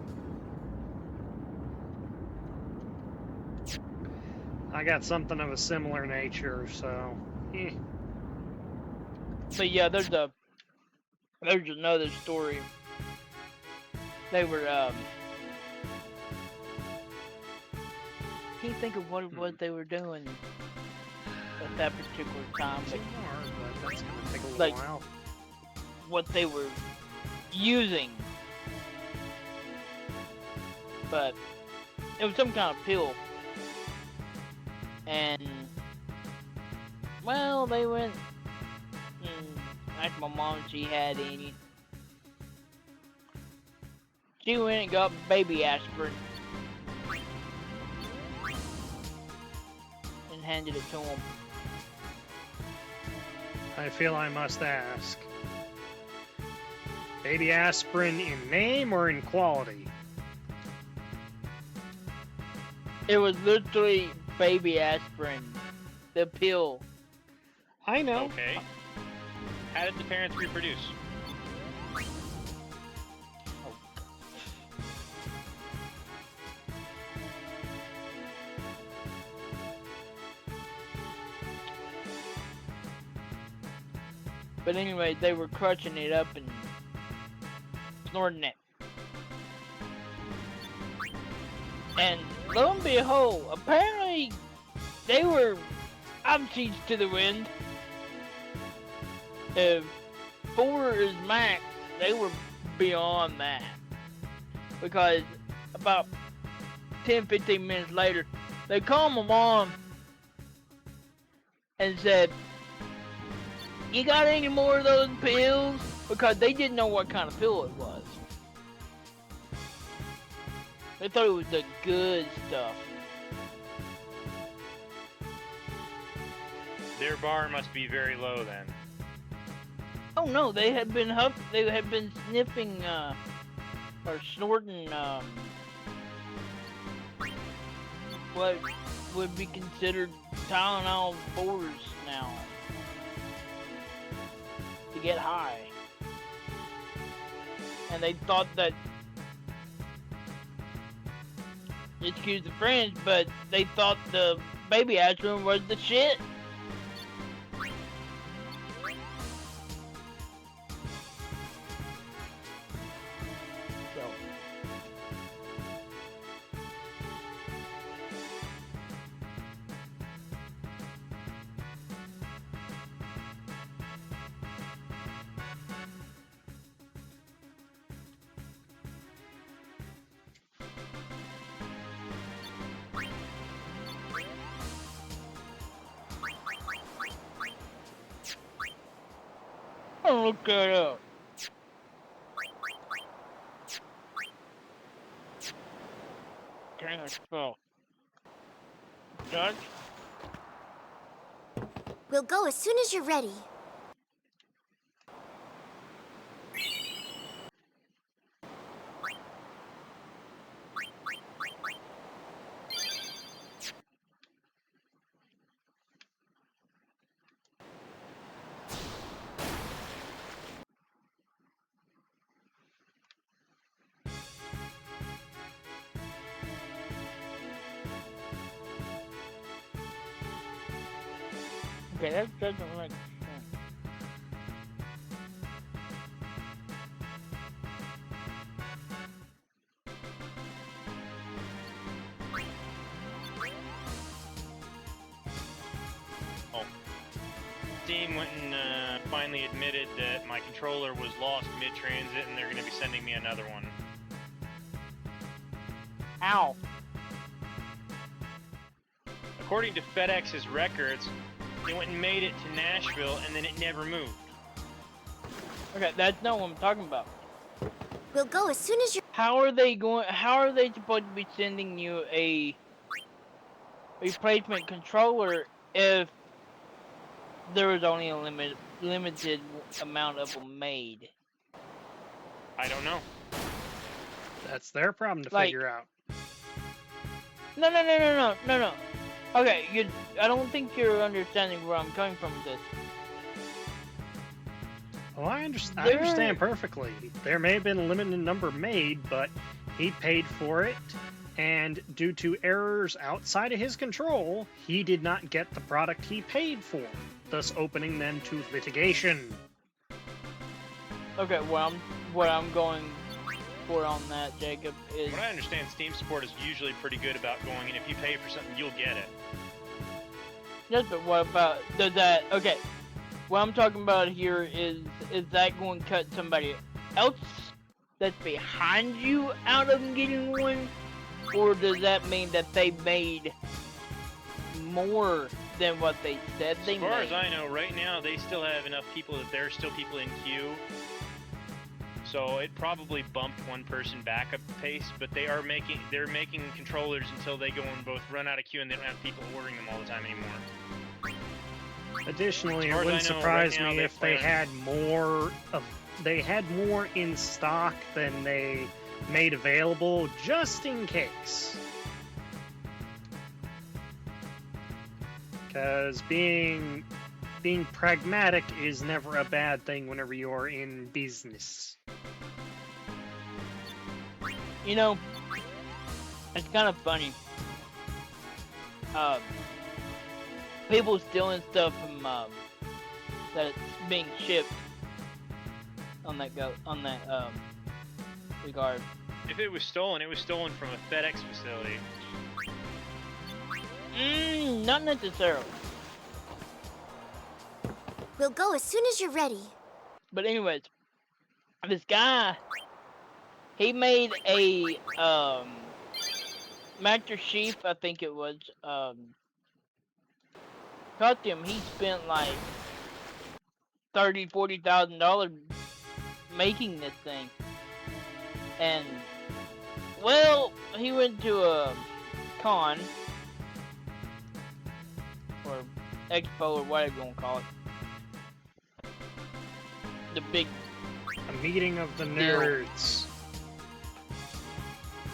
B: I got something of a similar nature, so...
C: But yeah, there's another story. They were can't think of what it was they were doing at that particular time, but
B: But that's gonna take a little
C: Like-
B: while.
C: what they were using. But it was some kind of pill. And well, they went and asked my mom if she had any. She went and got baby aspirin and handed it to him.
B: I feel I must ask. Baby aspirin in name or in quality?
C: It was literally baby aspirin, the pill.
B: I know.
A: Okay. How did the parents reproduce?
C: But anyway, they were crunching it up and snorting it. And lo and behold, apparently they were opposites to the wind. If 4 is max, they were beyond that. Because about 10-15 minutes later, they called my mom and said, "You got any more of those pills?" Because they didn't know what kind of pill it was. They thought it was the good stuff.
A: Their bar must be very low then.
C: Oh no, they had been they had been sniffing or snorting what would be considered Tylenol 4s now to get high. And they thought that excuse the French, but they thought the baby aspirin was the shit. So. Oh, look that up. Dang it, spell. Judge?
G: We'll go as soon as you're ready.
C: Okay, that doesn't make sense.
A: Steam went and finally admitted that my controller was lost mid-transit, and they're going to be sending me another one.
C: Ow.
A: According to FedEx's records, they went and made it to Nashville, and then it never moved.
C: Okay, that's not what I'm talking about.
G: We'll go as soon as you're...
C: How are they supposed to be sending you a replacement controller if there was only a limited amount of them made?
A: I don't know.
B: That's their problem to
C: Like-
B: figure out.
C: No. Okay, I don't think you're understanding where I'm coming from with this.
B: Well, I
C: There-
B: understand perfectly. There may have been a limited number made, but he paid for it, and due to errors outside of his control, he did not get the product he paid for, thus opening them to litigation.
C: Okay, what I'm going for on that, Jacob, is
A: What I understand, Steam support is usually pretty good about going, and if you pay for something, you'll get it.
C: yes, but what about does that? Okay, what I'm talking about here is that going to cut somebody else that's behind you out of getting one, or does that mean that they made more than what they said they
A: As far
C: made?
A: as I know, right now, they still have enough people that there's still people in queue. So it probably bumped one person back a pace, but they're making controllers until they go and both run out of queue and they don't have people ordering them all the time anymore.
B: Additionally,
A: As
B: it
A: far as
B: wouldn't
A: I know,
B: surprise
A: right now,
B: me
A: they
B: if they
A: plan-
B: had more in stock than they made available, just in case. Because being pragmatic is never a bad thing whenever you're in business.
C: You know, it's kind of funny. People stealing stuff from that's being shipped on that regard.
A: If it was stolen from a FedEx facility.
C: Not necessarily.
G: We'll go as soon as you're ready.
C: But anyways, this guy, he made a Master Chief, I think it was, costume. He spent like $30,000-$40,000 making this thing, and well, he went to a con or expo or whatever you want to call it. The big,
B: A meeting of the nerds.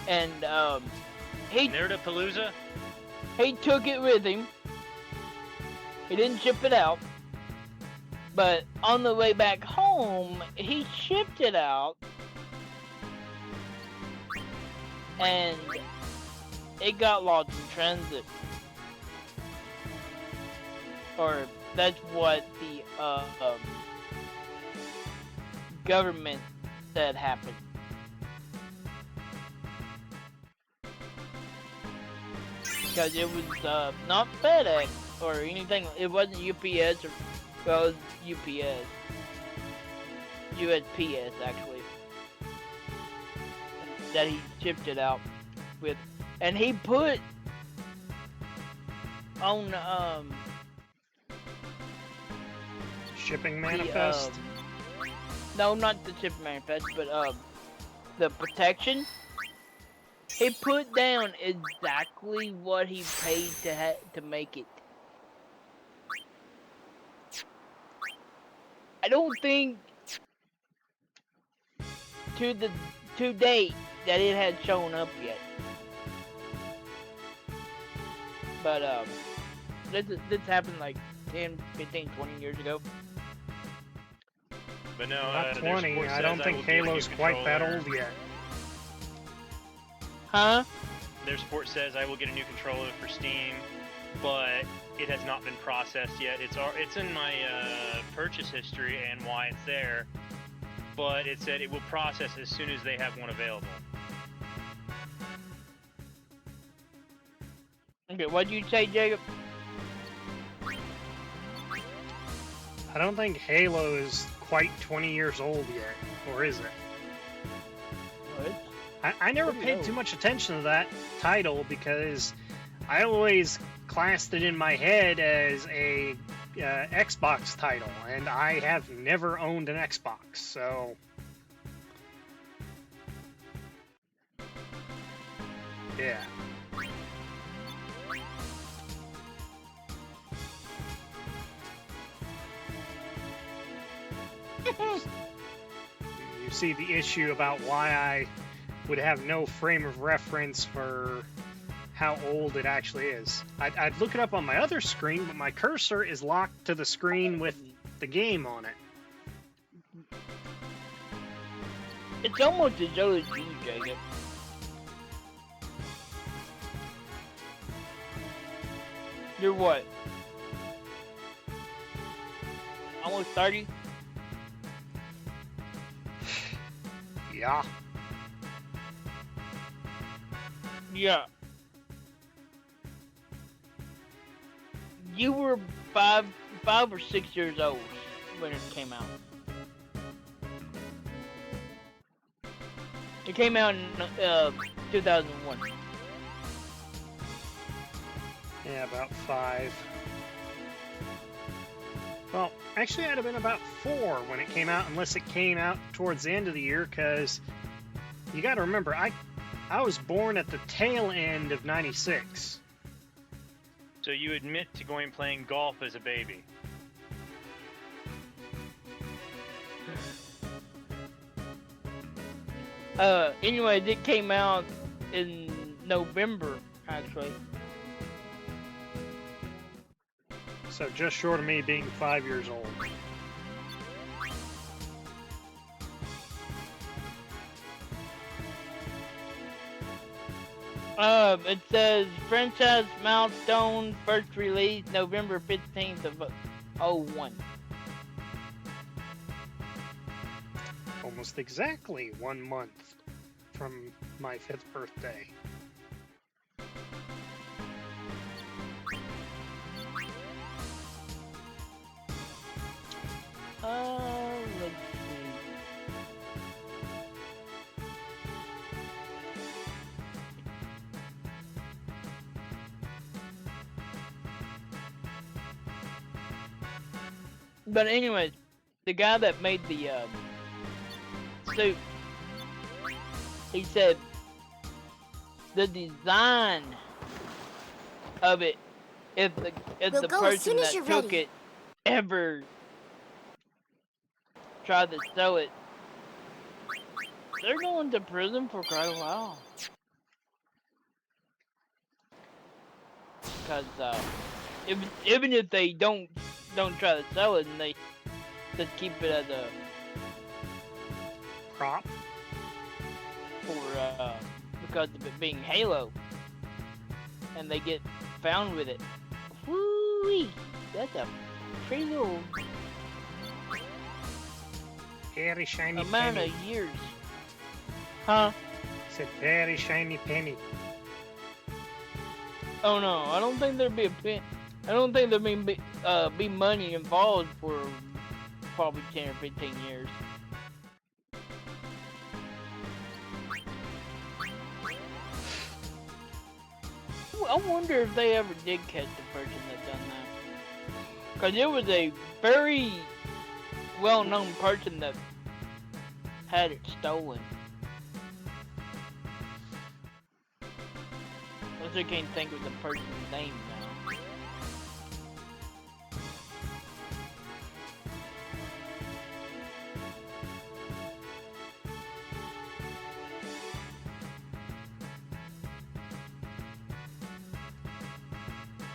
C: and he
A: Nerdapalooza?
C: he took it with him. He didn't ship it out, but on the way back home, he shipped it out, and it got lost in transit. Or that's what the government said happened. Because it was not FedEx or anything. It wasn't UPS or, well, it was UPS. USPS actually. That he shipped it out with. And he put on
B: Shipping manifest.
C: No, not the shipping manifest, but the protection. He put down exactly what he paid to make it. I don't think to date that it had shown up yet. But this happened like 10, 15, 20 years ago.
A: But no,
B: Not
A: their
B: 20.
A: support
B: I
A: says
B: don't
A: will
B: think
A: get a new
B: Halo's quite that
A: controller.
B: old yet.
C: Huh?
A: Their support says I will get a new controller for Steam, but it has not been processed yet. It's in my purchase history and why it's there, but it said it will process as soon as they have one available.
C: Okay, what'd you say, Jacob?
B: I don't think Halo is quite 20 years old yet, or is it?
C: What?
B: I never
C: Pretty
B: paid
C: old.
B: too much attention to that title because I always classed it in my head as a Xbox title, and I have never owned an Xbox, so yeah. You see the issue about why I would have no frame of reference for how old it actually is. I'd look it up on my other screen, but my cursor is locked to the screen with the game on it.
C: It's almost as old as you, Jacob. You're what? Almost 30?
B: Yeah.
C: Yeah. You were five or 6 years old when it came out. It came out in 2001.
B: Yeah, about 5. Well, actually, I'd have been about 4 when it came out, unless it came out towards the end of the year, because you got to remember, I was born at the tail end of '96.
A: So you admit to going and playing golf as a baby.
C: Anyways, it came out in November, actually.
B: So just short of me being 5 years old.
C: It says franchise milestone first release November 15th of 01.
B: Almost exactly 1 month from my 5th birthday.
C: Let's see. But anyways, the guy that made the suit, he said the design of it, if
G: We'll
C: the
G: go as soon
C: person
G: as
C: that
G: you're
C: took
G: ready.
C: it ever tried to sell it, they're going to prison for quite a while. Because even if they don't try to sell it and they just keep it as a
B: Prop?
C: for because of it being Halo, and they get found with it. Woo-wee! That's a pretty little
B: Very shiny
C: amount
B: penny.
C: of years. Huh?
B: It's a very shiny penny.
C: Oh no, I don't think there'd be I don't think there'd be money involved for probably 10 or 15 years. I wonder if they ever did catch the person that done that. Cause it was a very well-known person that had it stolen. I just can't think of the person's name now.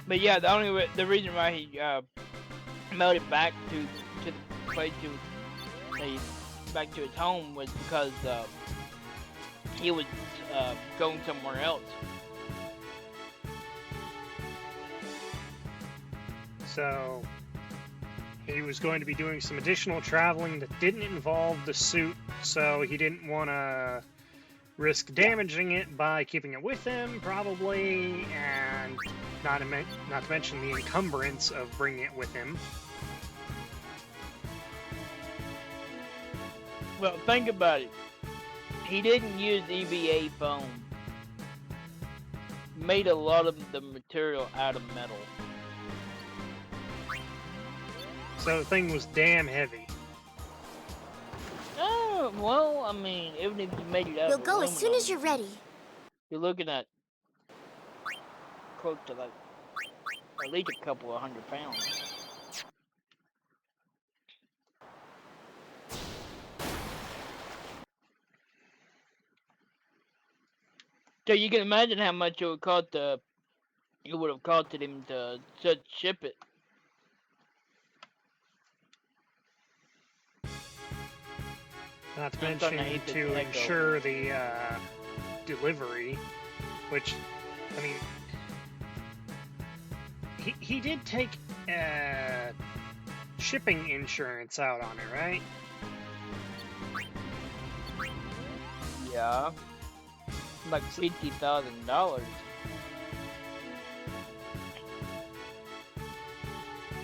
C: But yeah, the reason why he mailed it back to the place back to his home was because he was going somewhere else.
B: So he was going to be doing some additional traveling that didn't involve the suit, so he didn't want to risk damaging it by keeping it with him, probably, and not to mention the encumbrance of bringing it with him.
C: Well, think about it. He didn't use EVA foam. Made a lot of the material out of metal.
B: So the thing was damn heavy.
C: Oh, well, I mean, even if you made it out
G: We'll
C: of
G: go as soon
C: aluminum,
G: as you're ready.
C: you're looking at close to like at least a couple of 100 pounds. So you can imagine how much it would have costed him to ship it.
B: Not to
C: I'm starting to
B: mention
C: hate this
B: to
C: echo.
B: ensure the delivery, which, I mean, he did take shipping insurance out on it, right?
C: Yeah. Like $50,000.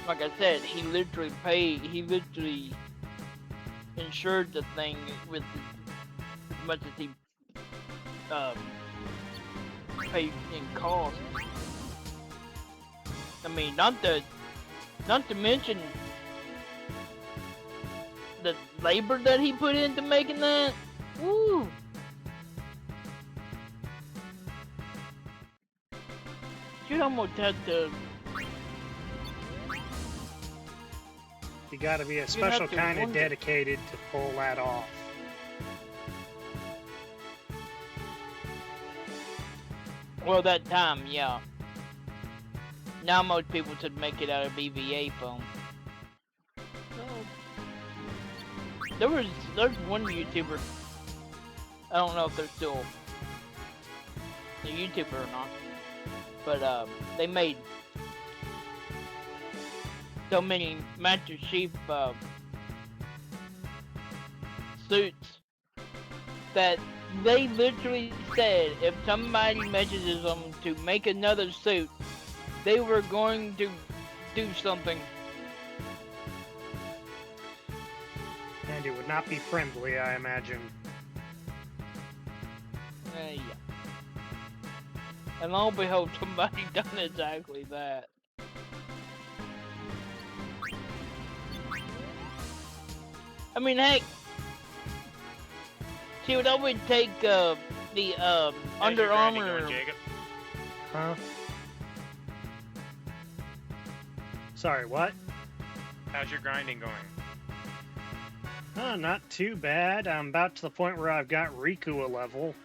C: Like I said, he literally insured the thing with as much as he paid in cost. I mean, not to mention the labor that he put into making that. Woo! You'd almost have to.
B: You gotta be a
C: have
B: special
C: to
B: kind of
C: wonder.
B: dedicated to pull that off.
C: Well, that time, yeah. Now most people should make it out of EVA foam. There's one YouTuber. I don't know if they're still a YouTuber or not, but they made so many Master Chief suits that they literally said if somebody messages them to make another suit, they were going to do something.
B: And it would not be friendly, I imagine.
C: Yeah. And lo and behold, somebody done exactly that. I mean, heck, she would always take the
A: How's
C: Under
A: your grinding
C: Armour.
A: going, Jacob?
B: Huh? Sorry, what?
A: How's your grinding going?
B: Oh, not too bad. I'm about to the point where I've got Riku a level.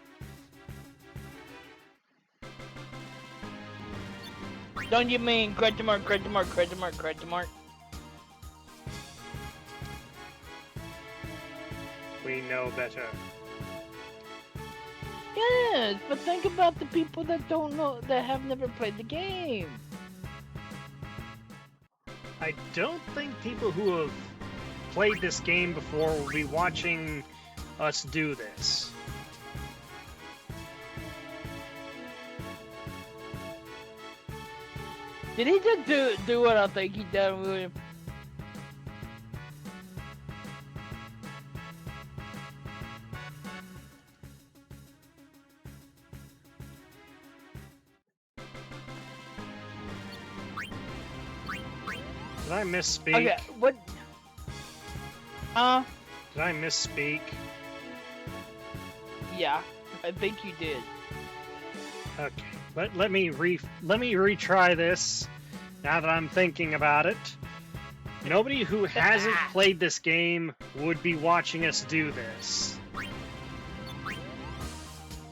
C: Don't you mean question mark, question mark, question mark, question mark?
B: We know better.
C: Yes, but think about the people that don't know, that have never played the game.
B: I don't think people who have played this game before will be watching us do this.
C: Did he just do what I think he done, William?
B: Did I misspeak?
C: Okay, what?
B: Did I misspeak?
C: Yeah, I think you did.
B: Okay. Let me retry this. Now that I'm thinking about it, nobody who hasn't played this game would be watching us do this.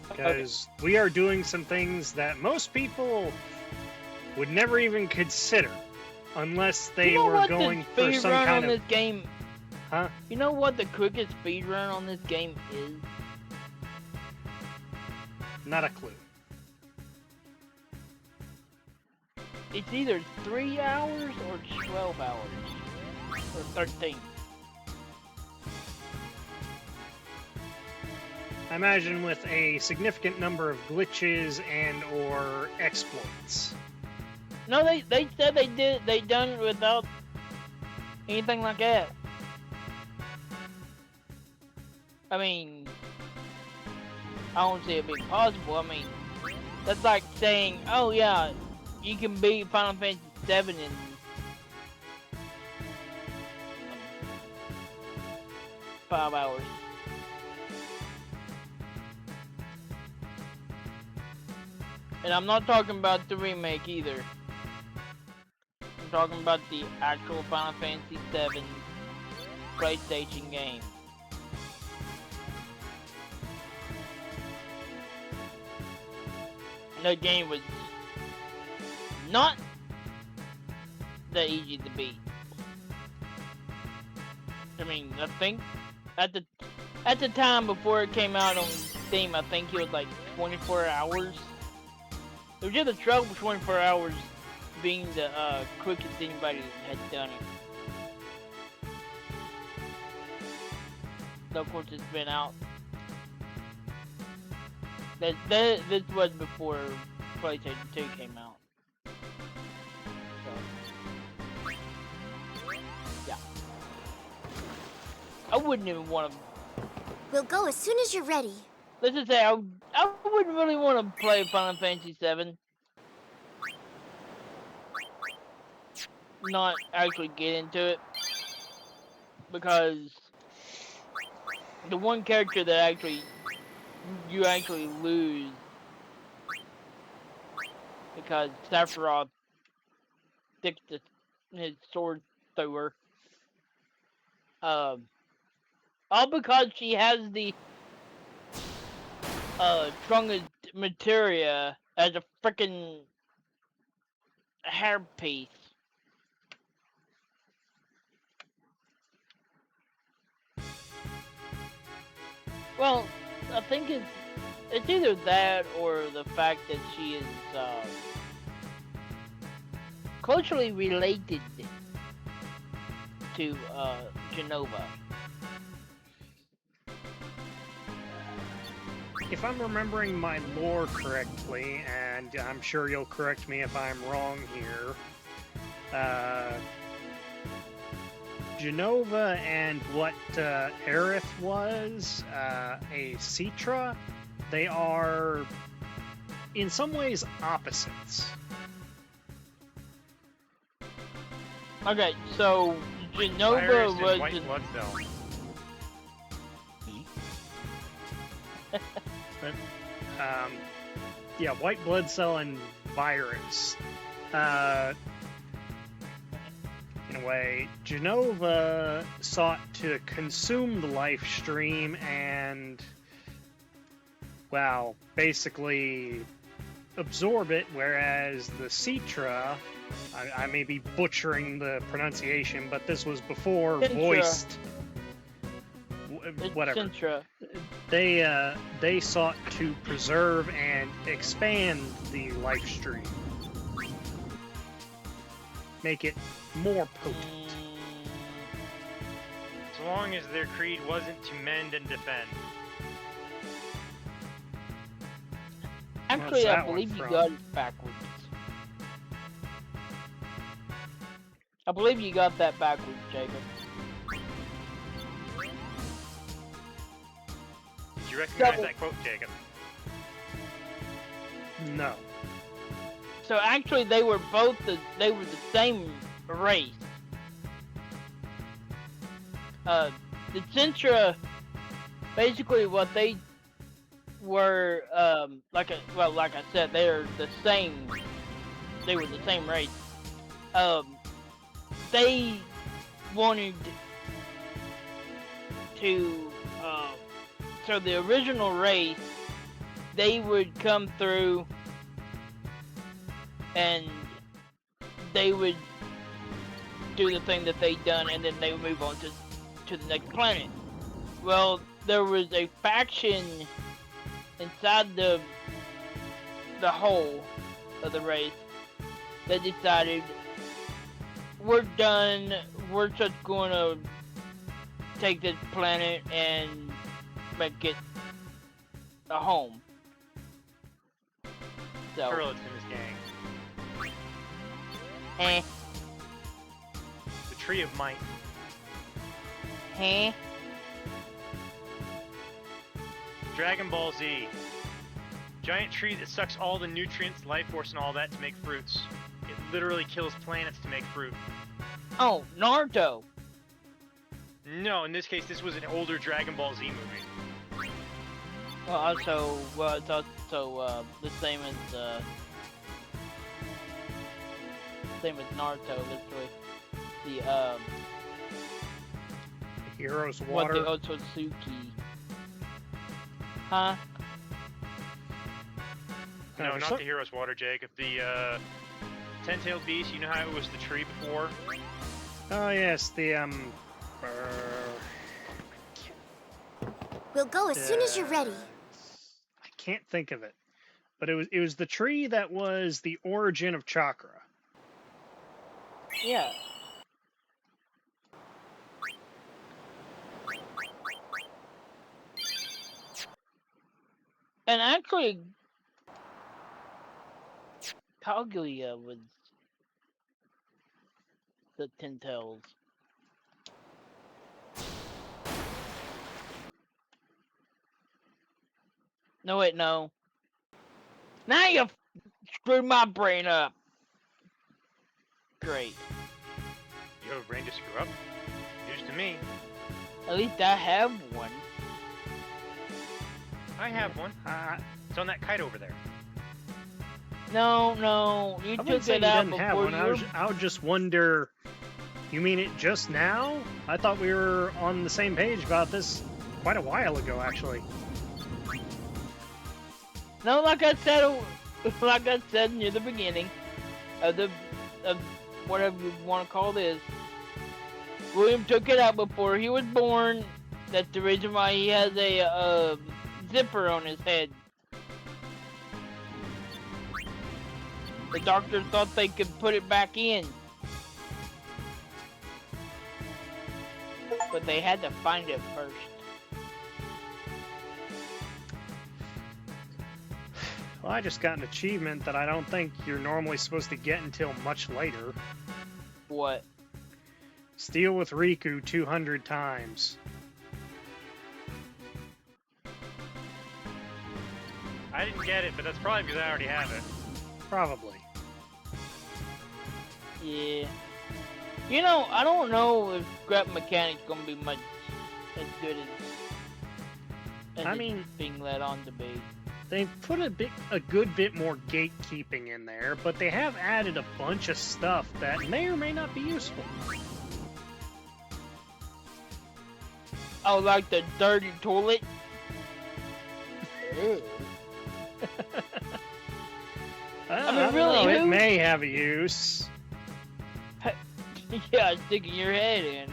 B: Because we are doing some things that most people would never even consider unless they
C: you know
B: were
C: what
B: going
C: the
B: for
C: speed
B: some
C: run
B: kind
C: on
B: of...
C: this game?
B: Huh?
C: You know what the quickest speed run on this game is?
B: Not a clue.
C: It's either 3 hours or 12 hours. Or 13.
B: I imagine with a significant number of glitches and or exploits.
C: No, they said they done it without anything like that. I mean, I don't see it being possible. I mean, that's like saying, oh yeah, you can beat Final Fantasy VII in 5 hours. And I'm not talking about the remake either. I'm talking about the actual Final Fantasy VII PlayStation game. The game was not that easy to beat. I mean, I think at the time before it came out on Steam, I think it was like 24 hours. It was just a struggle for 24 hours being the quickest anybody had done it. So of course it's been out. This was before PlayStation 2 came out. So, yeah. I wouldn't even want to...
G: We'll go as soon as you're ready.
C: Let's just say I wouldn't really want to play Final Fantasy VII. Not actually get into it. Because the one character that you actually lose, because Sephiroth sticks his sword through her. All because she has the strongest materia as a frickin' hairpiece. Well, I think it's either that or the fact that she is closely related to Genova.
B: If I'm remembering my lore correctly, and I'm sure you'll correct me if I'm wrong here, Genova and what Aerith was, a Citra, they are in some ways opposites.
C: Okay, so Genova
A: Virus and
C: was
A: white blood cell.
B: But, yeah, white blood cell and virus. In a way, Genova sought to consume the life stream and, well, basically absorb it, whereas the Citra, I may be butchering the pronunciation, but this was before
C: Sintra.
B: voiced...
C: It's
B: whatever.
C: Sintra.
B: They sought to preserve and expand the life stream, make it more potent.
A: As long as their creed wasn't to mend and defend.
C: Actually,
B: that
C: I
B: one
C: believe you
B: from?
C: got it backwards. I believe you got that backwards, Jacob.
A: Did you recognize
C: Double.
A: that quote, Jacob?
B: No.
C: So actually, they were the same race. The Sintra, basically, what they were, like I said, they're the same. They were the same race. They wanted to, so the original race, they would come through and they would do the thing that they'd done, and then they would move on to the next planet. Well, there was a faction inside the whole of the race that decided, we're done, we're just going to take this planet and make it a home. So,
A: Hurlit's in his gang. The Tree of Might. Dragon Ball Z. Giant tree that sucks all the nutrients, life force, and all that to make fruits. It literally kills planets to make fruit.
C: Oh, Naruto.
A: No, in this case, this was an older Dragon Ball Z movie.
C: Well, it's also the same as Naruto, literally. The
B: Hero's
C: what
B: Water.
C: the Otsutsuki. Huh?
A: No,
B: for
A: not
B: some-
A: the Hero's Water, Jacob. The Ten-tailed beast. You know how it was the tree before?
B: Oh yes, the
G: We'll go as soon as you're ready.
B: I can't think of it, but it was the tree that was the origin of chakra.
C: Yeah. And actually, Kaguya was the Ten Tails. No, wait, no. Now you screwed my brain up. Great.
A: You have a brain to screw up? News to me.
C: At least I have one.
A: I have one. It's on that kite over there.
C: No, you
B: I
C: took
B: wouldn't say
C: it
B: you
C: out
B: didn't have
C: before
B: one.
C: you.
B: I would just wonder. You mean it just now? I thought we were on the same page about this quite a while ago, actually.
C: No, like I said near the beginning of whatever you want to call this. William took it out before he was born. That's the reason why he has a zipper on his head. The doctor thought they could put it back in, but they had to find it first.
B: Well, I just got an achievement that I don't think you're normally supposed to get until much later.
C: What?
B: Steal with Riku 200 times.
A: I didn't get it, but that's probably because I already have it.
B: Probably.
C: Yeah. You know, I don't know if Scrap Mechanic's gonna be much as good as
B: I
C: it's
B: mean,
C: being led on to be.
B: they've put a good bit more gatekeeping in there, but they have added a bunch of stuff that may or may not be useful.
C: Oh, like the dirty toilet? Ew.
B: I
C: mean,
B: don't
C: really,
B: know, it
C: who-
B: may have a use.
C: Yeah, sticking your head in.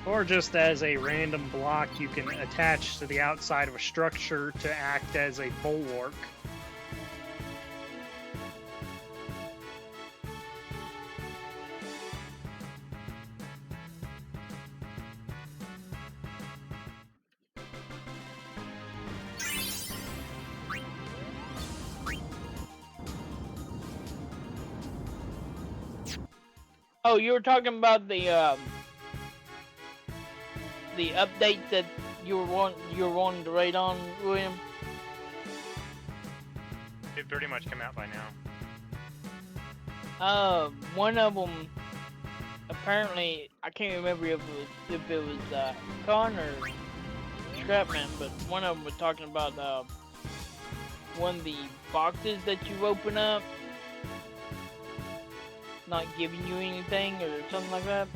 B: Or just as a random block you can attach to the outside of a structure to act as a bulwark.
C: Oh, you were talking about the update that you were wanting to rate on, William.
A: They've pretty much come out by now.
C: One of them apparently, I can't remember if it was Con or Scrapman, but one of them was talking about one of the boxes that you open up not giving you anything or something like that.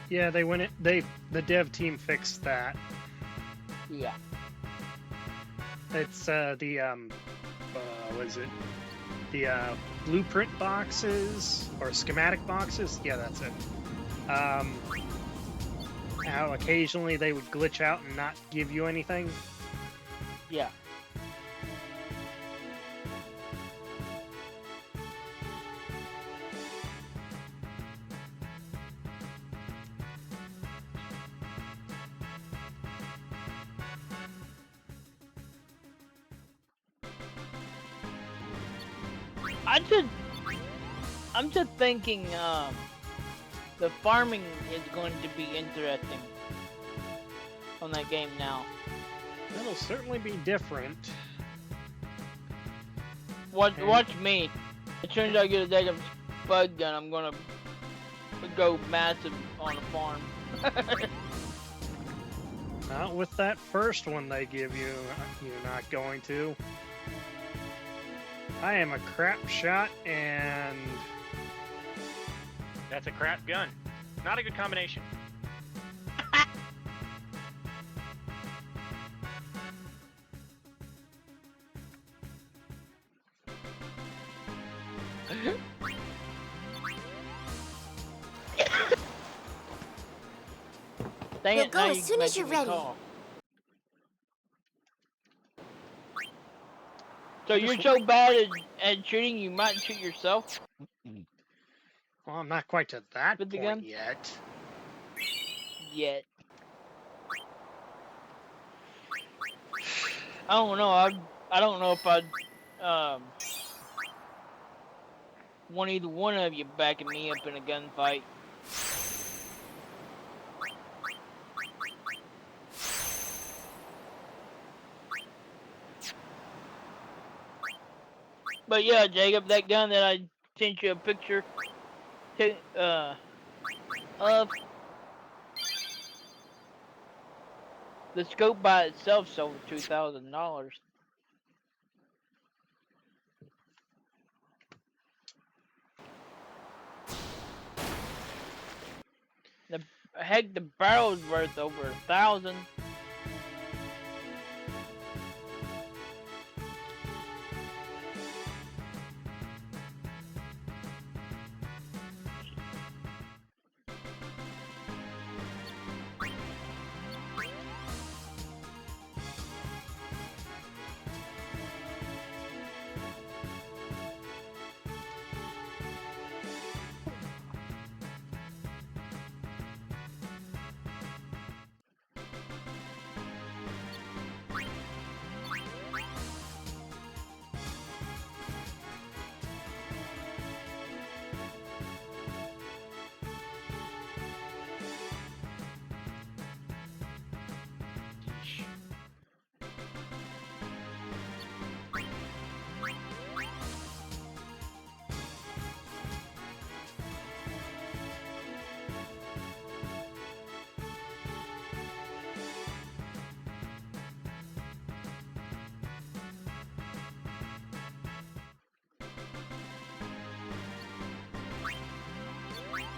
B: Yeah, the dev team fixed that.
C: Yeah.
B: It's what is it? The blueprint boxes or schematic boxes? Yeah, that's it. How occasionally they would glitch out and not give you anything.
C: Yeah. I'm just thinking the farming is going to be interesting on that game now.
B: That'll certainly be different.
C: Watch me. As soon as I get a data spud gun, I'm gonna go massive on a farm.
B: Not with that first one they give you. You're not going to. I am a crap shot and...
A: That's a crap gun. Not a good combination.
C: Dang
G: We'll
C: it,
G: go
C: now
G: as
C: you
G: soon as
C: making
G: you're
C: me
G: ready.
C: call. So you're so bad at shooting, you might shoot yourself
B: Well, I'm not quite to that
C: with the
B: point
C: gun?
B: yet.
C: Yet. I don't know. I don't know if I'd want either one of you backing me up in a gunfight. But yeah, Jacob, that gun that I sent you a picture of, the scope by itself sold $2,000. Heck, the barrel's worth over $1,000.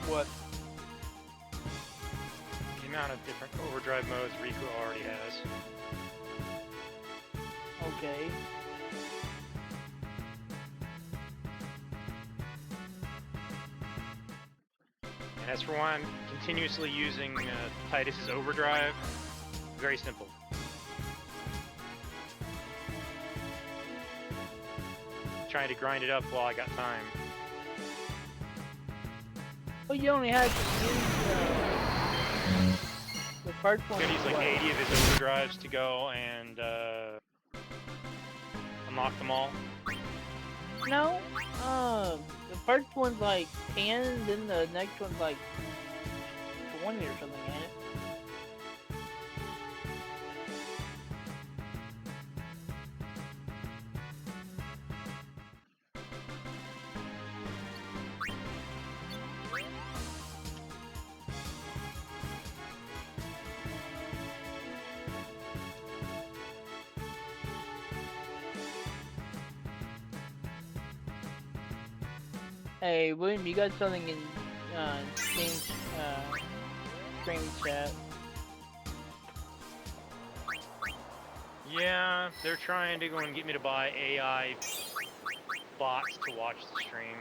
C: What?
A: The amount of different overdrive modes Riku already has.
C: Okay.
A: And as for why I'm continuously using Titus's overdrive, very simple. Trying to grind it up while I got time.
C: Well, you only had to use the first one.
A: Could use like 80 of his overdrives to go and unlock them all.
C: No, the first one's like 10, then the next one's like 20 or something, ain't it? Hey, William, you got something in Steam stream chat?
A: Yeah, they're trying to go and get me to buy AI bots to watch the stream.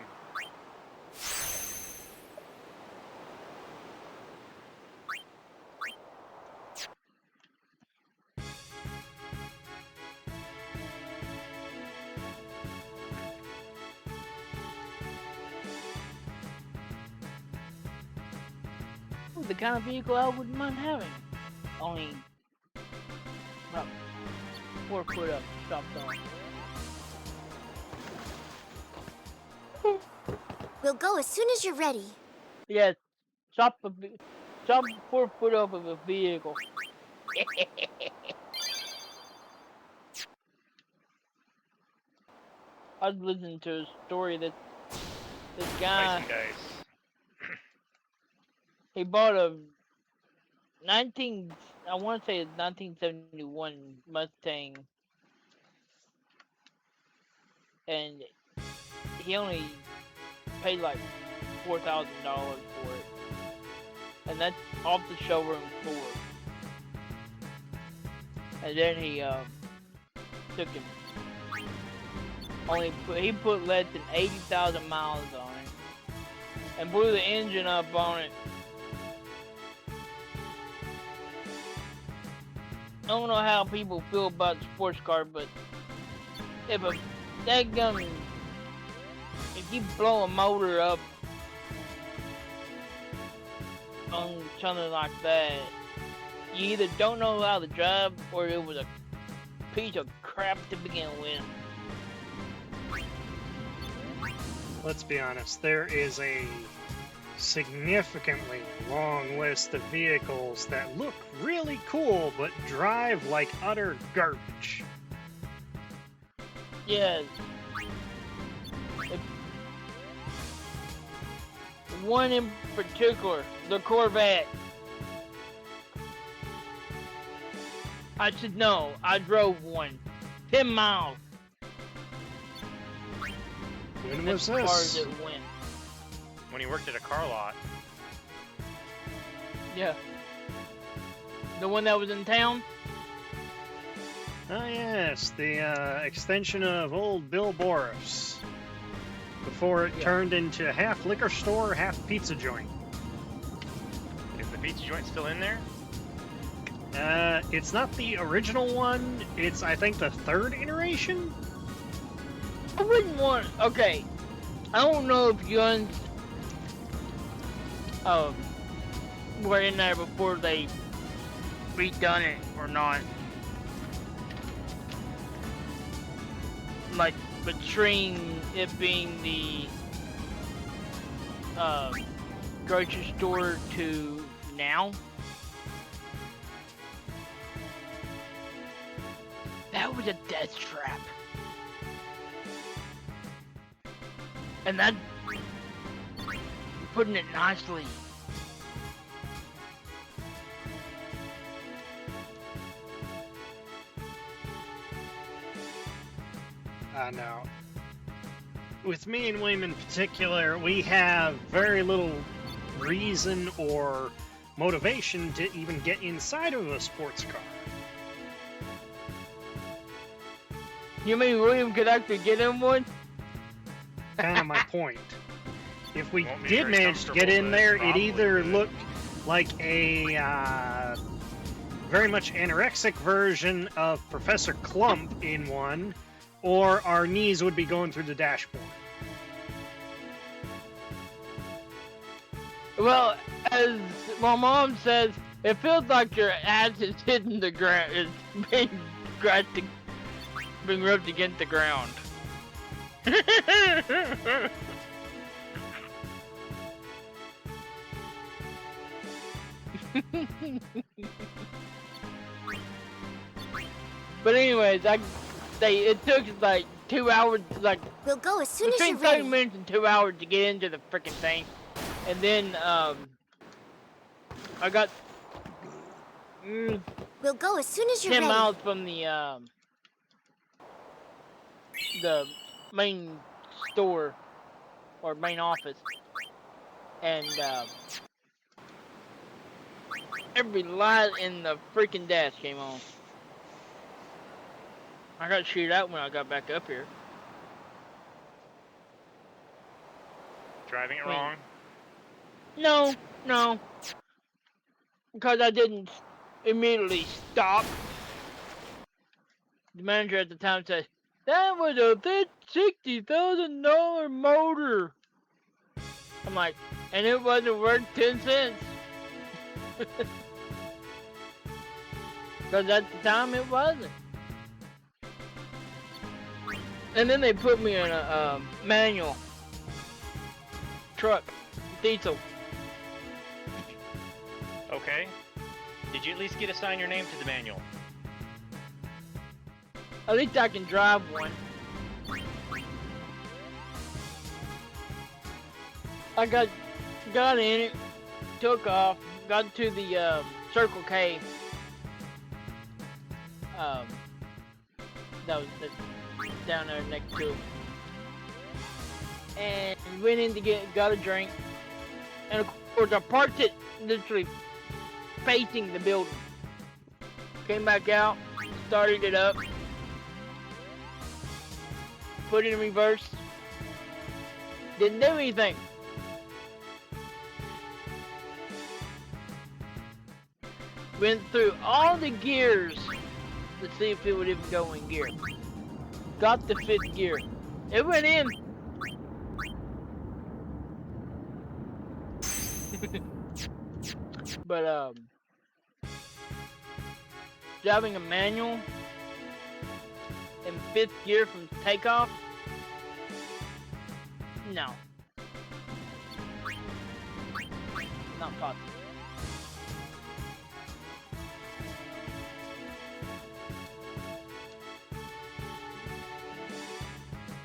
C: Ooh, the kind of vehicle I wouldn't mind having. Only about 4 foot up, stopped on.
G: We'll go as soon as you're ready.
C: Yes, chop 4 foot off of a vehicle. I was listening to a story that this guy,
A: Spicy dice.
C: he bought a I want to say a 1971 Mustang, and he only paid like $4,000 for it, and that's off the showroom floor. And then he took him. He put less than 80,000 miles on it, and blew the engine up on it. I don't know how people feel about sports car, but if you blow a motor up on something like that, you either don't know how to drive or it was a piece of crap to begin with.
B: Let's be honest, there is a significantly long list of vehicles that look really cool but drive like utter garbage.
C: Yes. One in particular, the Corvette. I should know. I drove one. 10 miles.
B: When was
C: As far as
B: this?
C: it went.
A: When he worked at a car lot.
C: Yeah. The one that was in town?
B: Oh yes, the extension of old Bill Boris. Before it turned into half liquor store, half pizza joint.
A: Is the pizza joint still in there?
B: It's not the original one. It's, I think, the third iteration?
C: I wouldn't want... Okay. I don't know if you were in there before they redone it or not. Like, between it being the grocery store to now. That was a death trap. And that, putting it nicely.
B: I know. With me and William in particular, we have very little reason or motivation to even get inside of a sports car.
C: You mean William could actually get in one?
B: Kind of my point. if we
A: Won't be
B: did
A: very
B: manage to get
A: comfortable,
B: in
A: but
B: there, it
A: probably
B: either
A: could.
B: looked like a very much anorexic version of Professor Clump in one, or our knees would be going through the dashboard.
C: Well, as my mom says, it feels like your ass is hitting the ground. It's being rubbed against the ground. But anyways, it took like 2 hours, like
G: We'll go as soon as
C: between
G: you're
C: 30
G: ready.
C: minutes and 2 hours to get into the freaking thing, and then I got
G: We'll go as soon as you're
C: 10
G: ready.
C: miles from the main store or main office, and every light in the freaking dash came on. I got shoot out when I got back up here.
A: Driving it
C: Wait.
A: wrong.
C: No, because I didn't immediately stop. The manager at the time said, "That was a $60,000 motor." I'm like, and it wasn't worth 10 cents. Because at the time it wasn't. And then they put me in a manual truck, diesel.
A: Okay. Did you at least get assigned your name to the manual?
C: At least I can drive one. I got in it, took off, got to the Circle K. That was down there next to it. And went in to got a drink. And of course I parked it literally facing the building. Came back out, started it up, put it in reverse. Didn't do anything. Went through all the gears to see if it would even go in gear. Got the 5th gear. It went in. But driving a manual in 5th gear from takeoff? No. Not possible.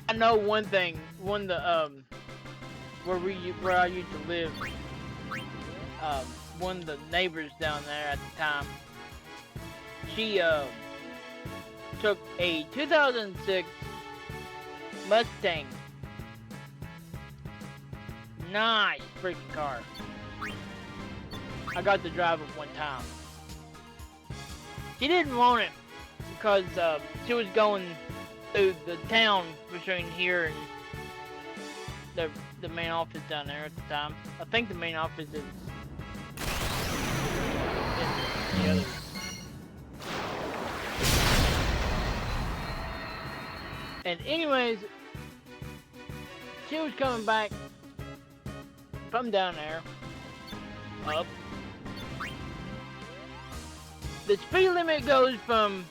C: I know one thing. One of the where I used to live. One of the neighbors down there at the time. She took a 2006 Mustang. Nice freaking car. I got to drive it one time. She didn't want it because she was going through the town between here and the main office down there at the time. I think the main office is the other. And anyways, she was coming back from down there, up. The speed limit goes from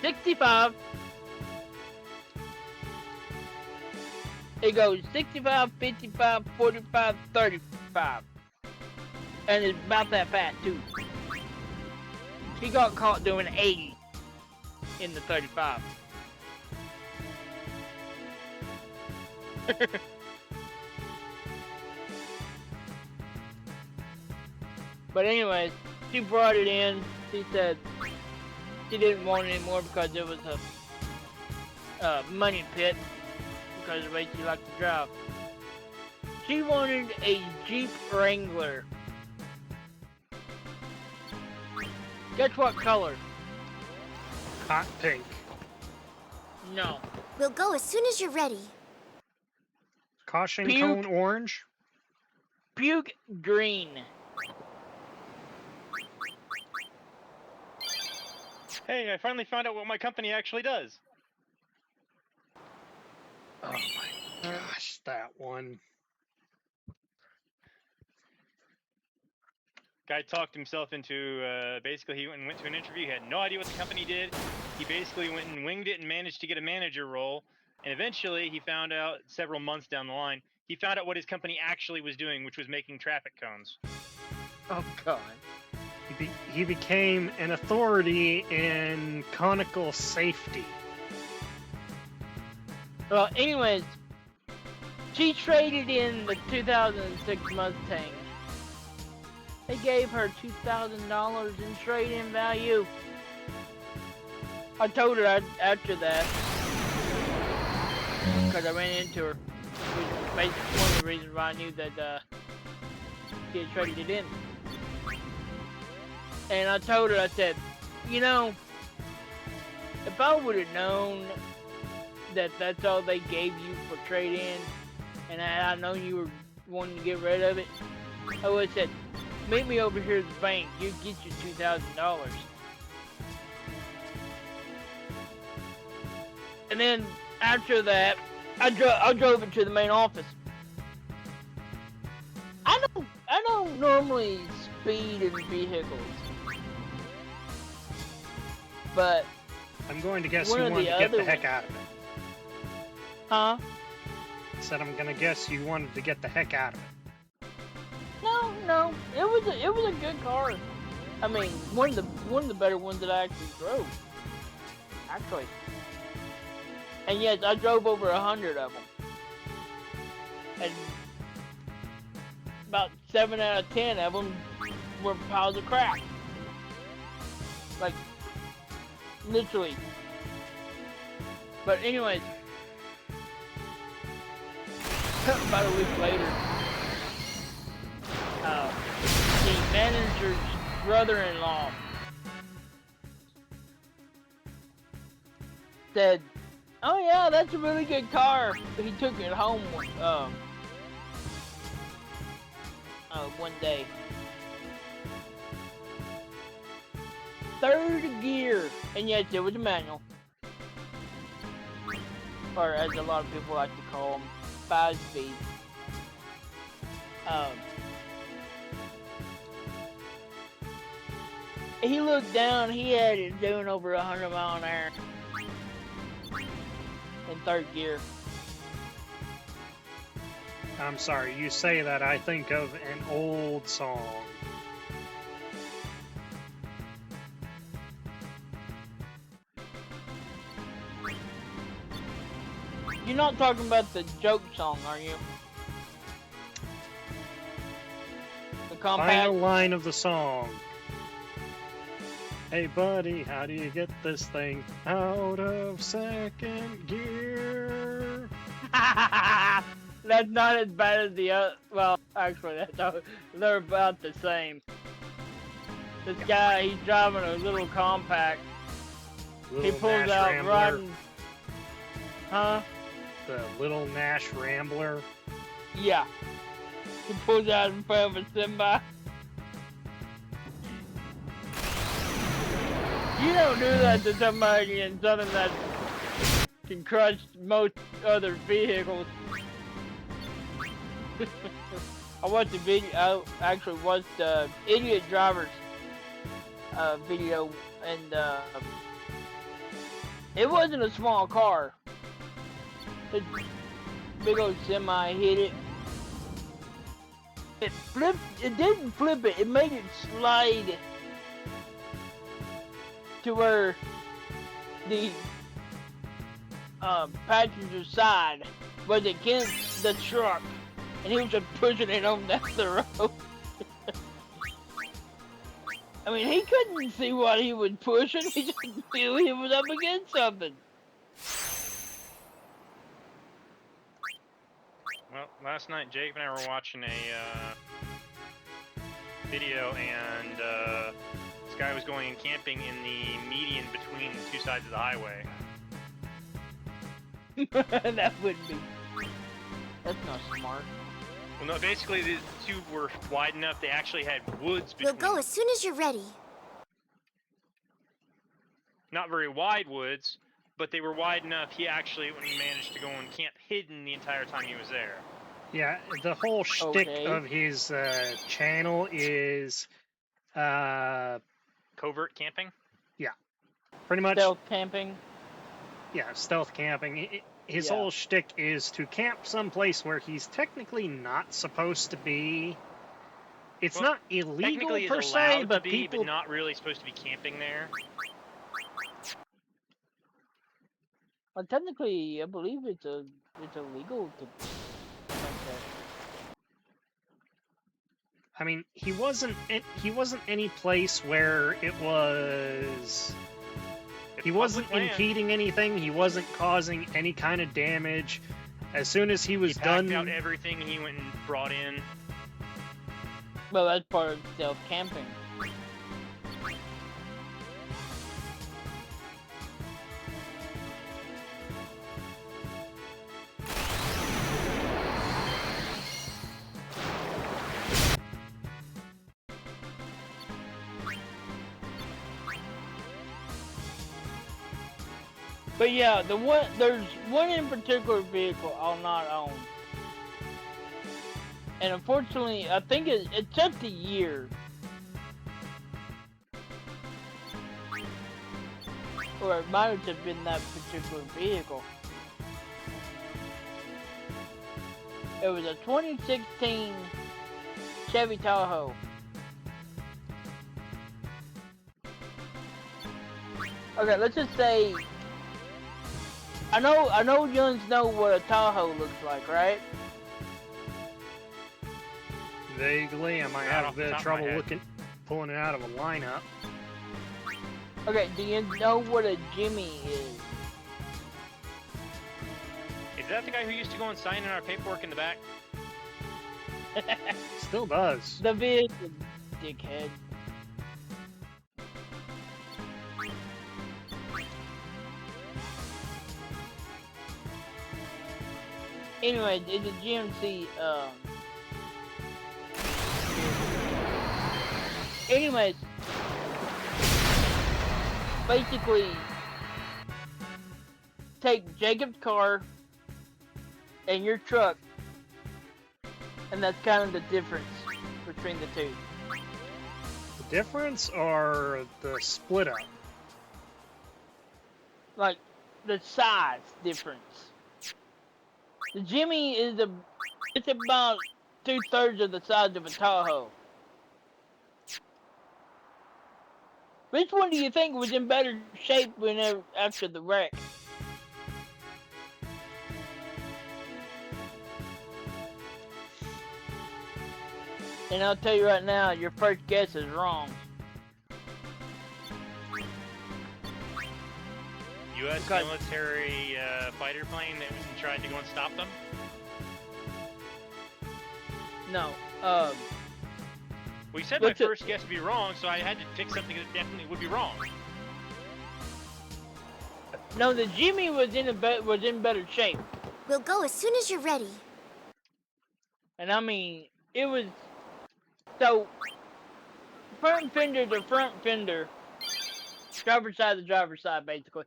C: 65. It goes 65, 55, 45, 35. And it's about that fast too. He got caught doing 80 in the 35. But anyways, she brought it in. She said she didn't want it anymore because it was a money pit because of the way she liked to drive. She wanted a Jeep Wrangler. Guess what color?
B: Hot pink.
C: No.
G: We'll go as soon as you're ready.
B: Caution
C: Puke.
B: cone orange.
C: Puke green.
A: Hey, I finally found out what my company actually does.
B: Oh my gosh, that one.
A: Guy talked himself into, basically he went to an interview, he had no idea what the company did. He basically went and winged it and managed to get a manager role. And eventually he found out, several months down the line, he found out what his company actually was doing, which was making traffic cones.
C: Oh God.
B: He became an authority in conical safety.
C: Well, anyways, she traded in the 2006 Mustang. They gave her $2,000 in trade-in value. I told her after that, because I ran into her. Which was basically one of the reasons why I knew that she had traded it in. And I told her, I said, you know, if I would have known that that's all they gave you for trade-in, and I known you were wanting to get rid of it, I would have said, meet me over here at the bank, you get your $2,000. And then after that, I drove it to the main office. I don't normally speed in vehicles, but
B: I'm going to guess
C: one
B: you
C: of
B: wanted
C: the
B: to get the
C: other
B: heck out of it.
C: huh?
B: Said I'm gonna guess you wanted to get the heck out of it.
C: No, it was a good car. I mean, one of the better ones that I actually drove. Actually, and yes, I drove over 100 of them, and about 7 out of 10 of them were piles of crap. Like, literally. But anyways, about a week later, the manager's brother-in-law said, "Oh yeah, that's a really good car." He took it home one day. Third gear, and yes, it was a manual, or as a lot of people like to call them, 5-speed. He looked down, he had it doing over 100 miles an hour in third gear.
B: I'm sorry, you say that, I think of an old song.
C: You're not talking about the joke song, are you? The compact?
B: Final line of the song. Hey buddy, how do you get this thing out of second gear?
C: That's not as bad as the other. Well, actually, they're about the same. This guy, he's driving a little compact.
B: Little
C: He pulls
B: Nash
C: out
B: Rambler.
C: riding. Huh?
B: The little Nash Rambler.
C: Yeah. He pulls out in front of a semi. You don't do that to somebody in something that can crush most other vehicles. I watched the video. I actually watched Idiot Drivers video, and it wasn't a small car. The big old semi hit it. It flipped. It didn't flip it. It made it slide to where the passenger side was against the truck, and he was just pushing it on down the road. I mean, he couldn't see what he was pushing. He just knew he was up against something.
A: Well, last night Jake and I were watching a video, and this guy was going camping in the median between the two sides of the highway.
C: That would be. That's not smart.
A: Well, no, basically the two were wide enough. They actually had woods
G: We'll
A: between.
G: go as soon as you're ready.
A: Not very wide woods, but they were wide enough. He actually managed to go and camp hidden the entire time he was there.
B: Yeah, the whole shtick
C: Okay.
B: of his channel is
A: Covert camping.
B: pretty much
C: Stealth camping.
B: stealth camping. His
C: Yeah.
B: whole shtick is to camp someplace where he's technically not supposed to be. It's
A: Well,
B: not illegal
A: Technically,
B: per
A: it's
B: se,
A: allowed
B: but
A: to be,
B: people.
A: but not really supposed to be camping there.
C: Well, technically, I believe it's illegal to like that.
B: I mean, he wasn't any place where it was.
A: It's
B: He wasn't
A: public land.
B: impeding anything. He wasn't causing any kind of damage. As soon as he was
A: He packed
B: done,
A: out everything he went and brought in.
C: Well, that's part of stealth camping. But yeah, there's one in particular vehicle I'll not own. And unfortunately, I think it took a year. Or it might have been that particular vehicle. It was a 2016 Chevy Tahoe. Okay, let's just say I know youngs know what a Tahoe looks like, right?
B: vaguely, I might
A: Not
B: have a
A: off the
B: bit of
A: top of
B: trouble
A: my head.
B: pulling it out of a lineup.
C: Okay, do you know what a Jimmy is?
A: Is that the guy who used to go and sign in our paperwork in the back?
B: Still does.
C: The vehicle, dickhead. Anyway, it's a GMC, anyways, basically, take Jacob's car and your truck, and that's kind of the difference between the two.
B: The difference or the split up?
C: Like, the size difference. The Jimmy is it's about 2/3 of the size of a Tahoe. Which one do you think was in better shape after the wreck? And I'll tell you right now, your first guess is wrong.
A: U.S.
C: Okay.
A: military fighter plane that was tried to go and stop them?
C: No.
A: Well, you said my
C: What's it-
A: first guess would be wrong, so I had to pick something that definitely would be wrong.
C: No, the Jimmy was in better shape.
G: We'll go as soon as you're ready.
C: And I mean, it was so front fender to front fender, driver's side to driver's side, basically.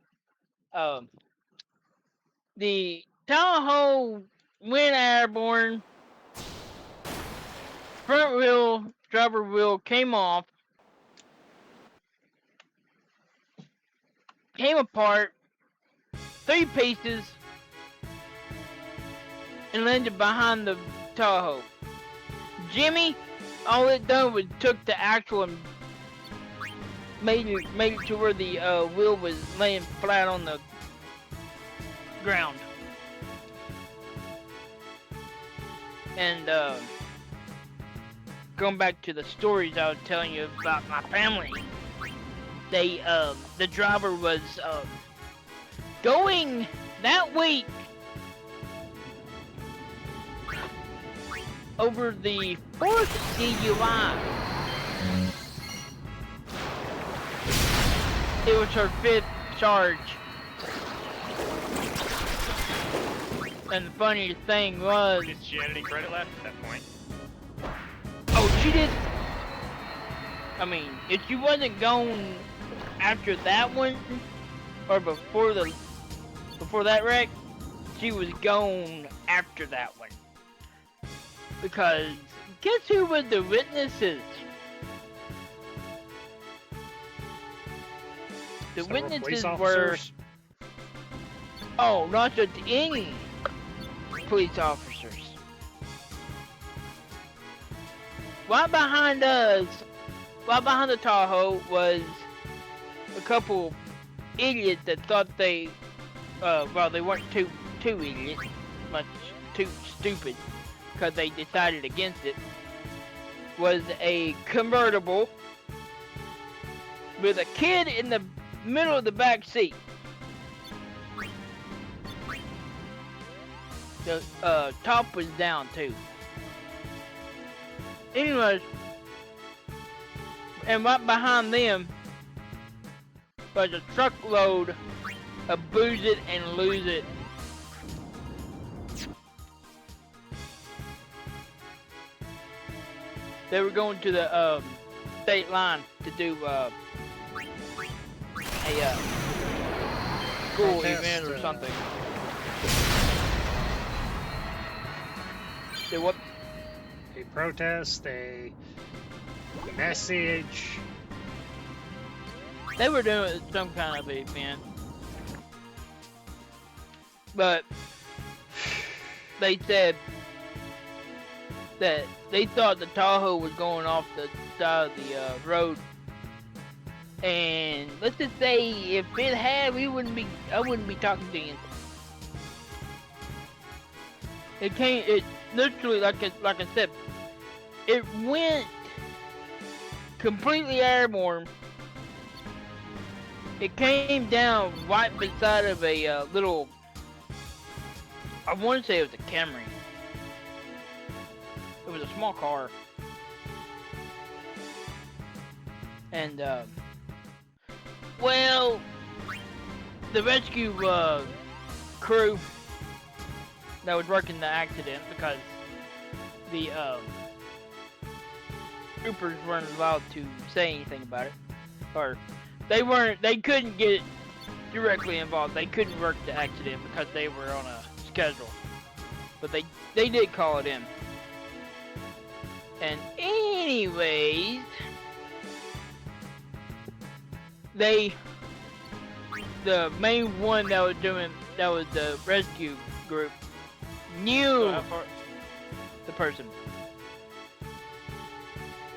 C: The Tahoe went airborne. Front wheel, driver wheel came off, came apart, 3 pieces, and landed behind the Tahoe. Jimmy, all it done was took the axle and made it to where the wheel was laying flat on the ground. And going back to the stories I was telling you about my family, they the driver was going that week over the 4th DUI. It was her 5th charge. And the funniest thing was,
A: Did she had any credit left at that point?
C: oh, she did. I mean, if she wasn't gone after that one, or before that wreck, she was gone after that one. Because guess who was the witnesses? The
B: Several
C: witnesses
B: police
C: were,
B: officers.
C: oh, not just any police officers. Right behind us, right behind the Tahoe, was a couple idiots that thought they, well, they weren't too idiots, much too stupid, because they decided against it. Was a convertible with a kid in the middle of the back seat. The top was down too. Anyways, and right behind them was a truckload of booze it and lose it. They were going to the state line to do a school
B: Protest,
C: event or something. They what?
B: A protest, a message.
C: They were doing some kind of event, but they said that they thought the Tahoe was going off the side of the road, and let's just say if it had, I wouldn't be talking to you. It literally, like I said, it went completely airborne. It came down right beside of a little, I want to say it was a Camry. It was a small car. And, well, the rescue crew that was working the accident, because the troopers weren't allowed to say anything about it, or they couldn't get directly involved. They couldn't work the accident because they were on a schedule, but they did call it in. And anyways, the main one that was the rescue group, knew the person.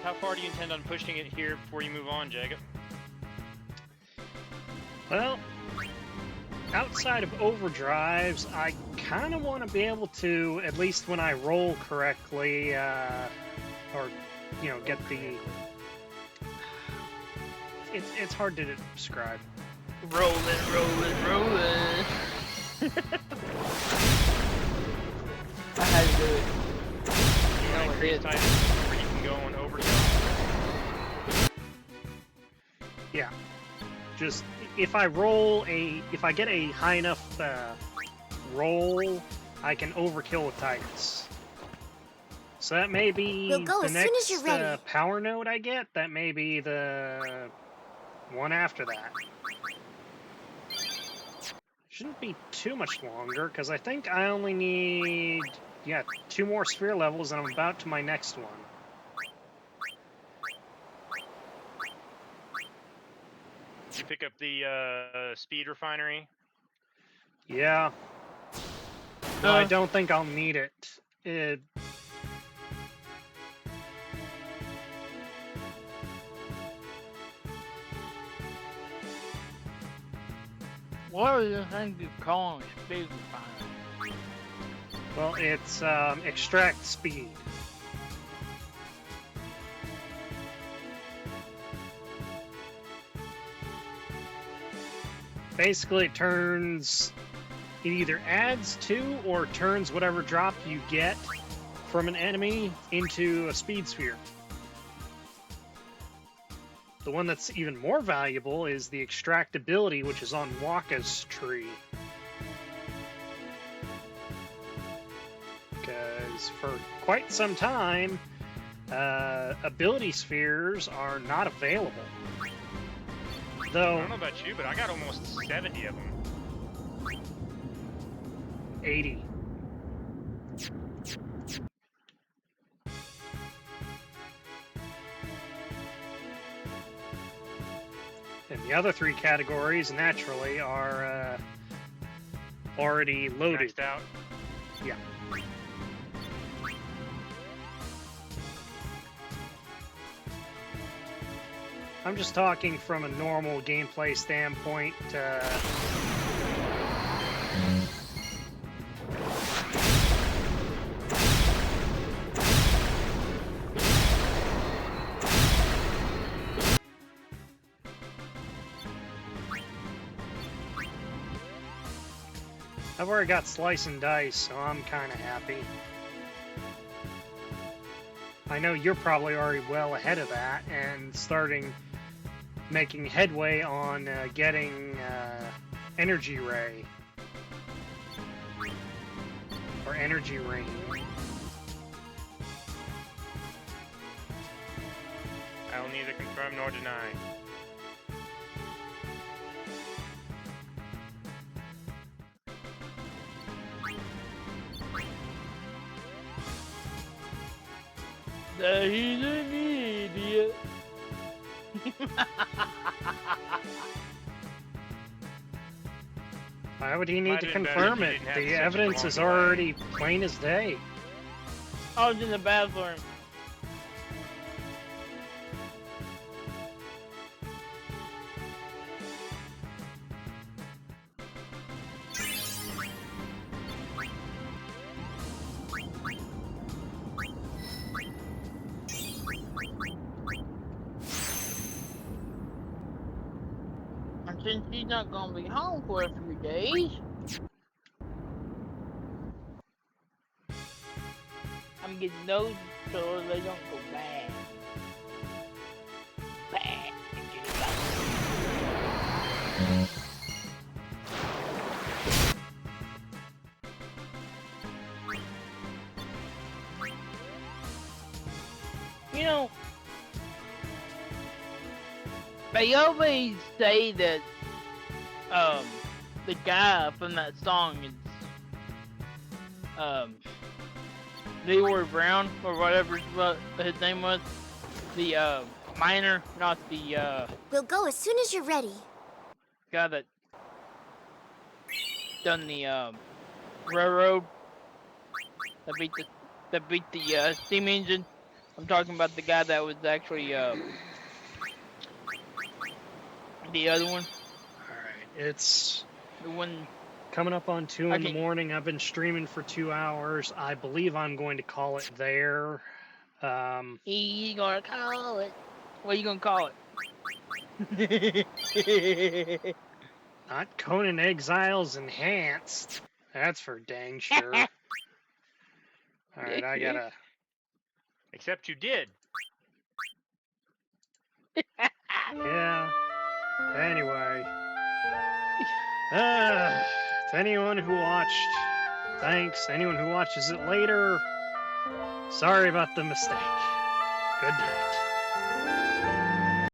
A: How far do you intend on pushing it here before you move on, Jacob?
B: Well, outside of overdrives, I kind of want to be able to, at least when I roll correctly, or, get the... It's hard to describe.
C: Rolling. I had to do it.
A: You want to increase time where you can go on overkill?
B: Yeah. Just, if I get a high enough roll, I can overkill with Titans. So that may be
G: We'll go
B: the
G: as soon
B: next
G: as you're ready.
B: power node I get. That may be the one after that. Shouldn't be too much longer, because I think I only need, 2 more sphere levels, and I'm about to my next one.
A: Did you pick up the speed refinery?
B: Yeah. No, I don't think I'll need it.
C: What are the things you call speed refinery?
B: Well, it's extract speed. Basically, it either adds to or turns whatever drop you get from an enemy into a speed sphere. The one that's even more valuable is the extractability, which is on Waka's tree. because for quite some time, ability spheres are not available.
A: I
B: Though
A: don't know about you, but I got almost 70 of them.
B: 80. And the other 3 categories, naturally, are already loaded.
A: Maxed out.
B: Yeah. I'm just talking from a normal gameplay standpoint. I've already got Slice and Dice, so I'm kind of happy. I know you're probably already well ahead of that and making headway on getting Energy Ray. Or Energy Ring.
A: I will neither confirm nor deny.
C: That he's an idiot.
B: Why would he need
A: Might
B: to
A: have been better
B: confirm
A: if he
B: it?
A: didn't have
B: The
A: such a
B: evidence
A: long
B: is
A: delay.
B: already plain as day.
C: I was in the bathroom. And since she's not gonna be home for a few days, I'm getting those so they don't go bad. Bad. You know, they always say that the guy from that song is Leroy Brown or whatever his name was. The miner, not the
G: We'll go as soon as you're ready.
C: guy that done the railroad that beat the steam engine. I'm talking about the guy that was actually the other one.
B: Alright, it's
C: The one
B: coming up on 2 in the
C: Okay.
B: morning. I've been streaming for 2 hours. I believe I'm going to call it there.
C: he gonna call it. What are you gonna call it?
B: Not Conan Exiles Enhanced. That's for dang sure. Alright, I gotta...
A: Except you did.
B: Yeah. Anyway. To anyone who watched, thanks. Anyone who watches it later, sorry about the mistake. Good night.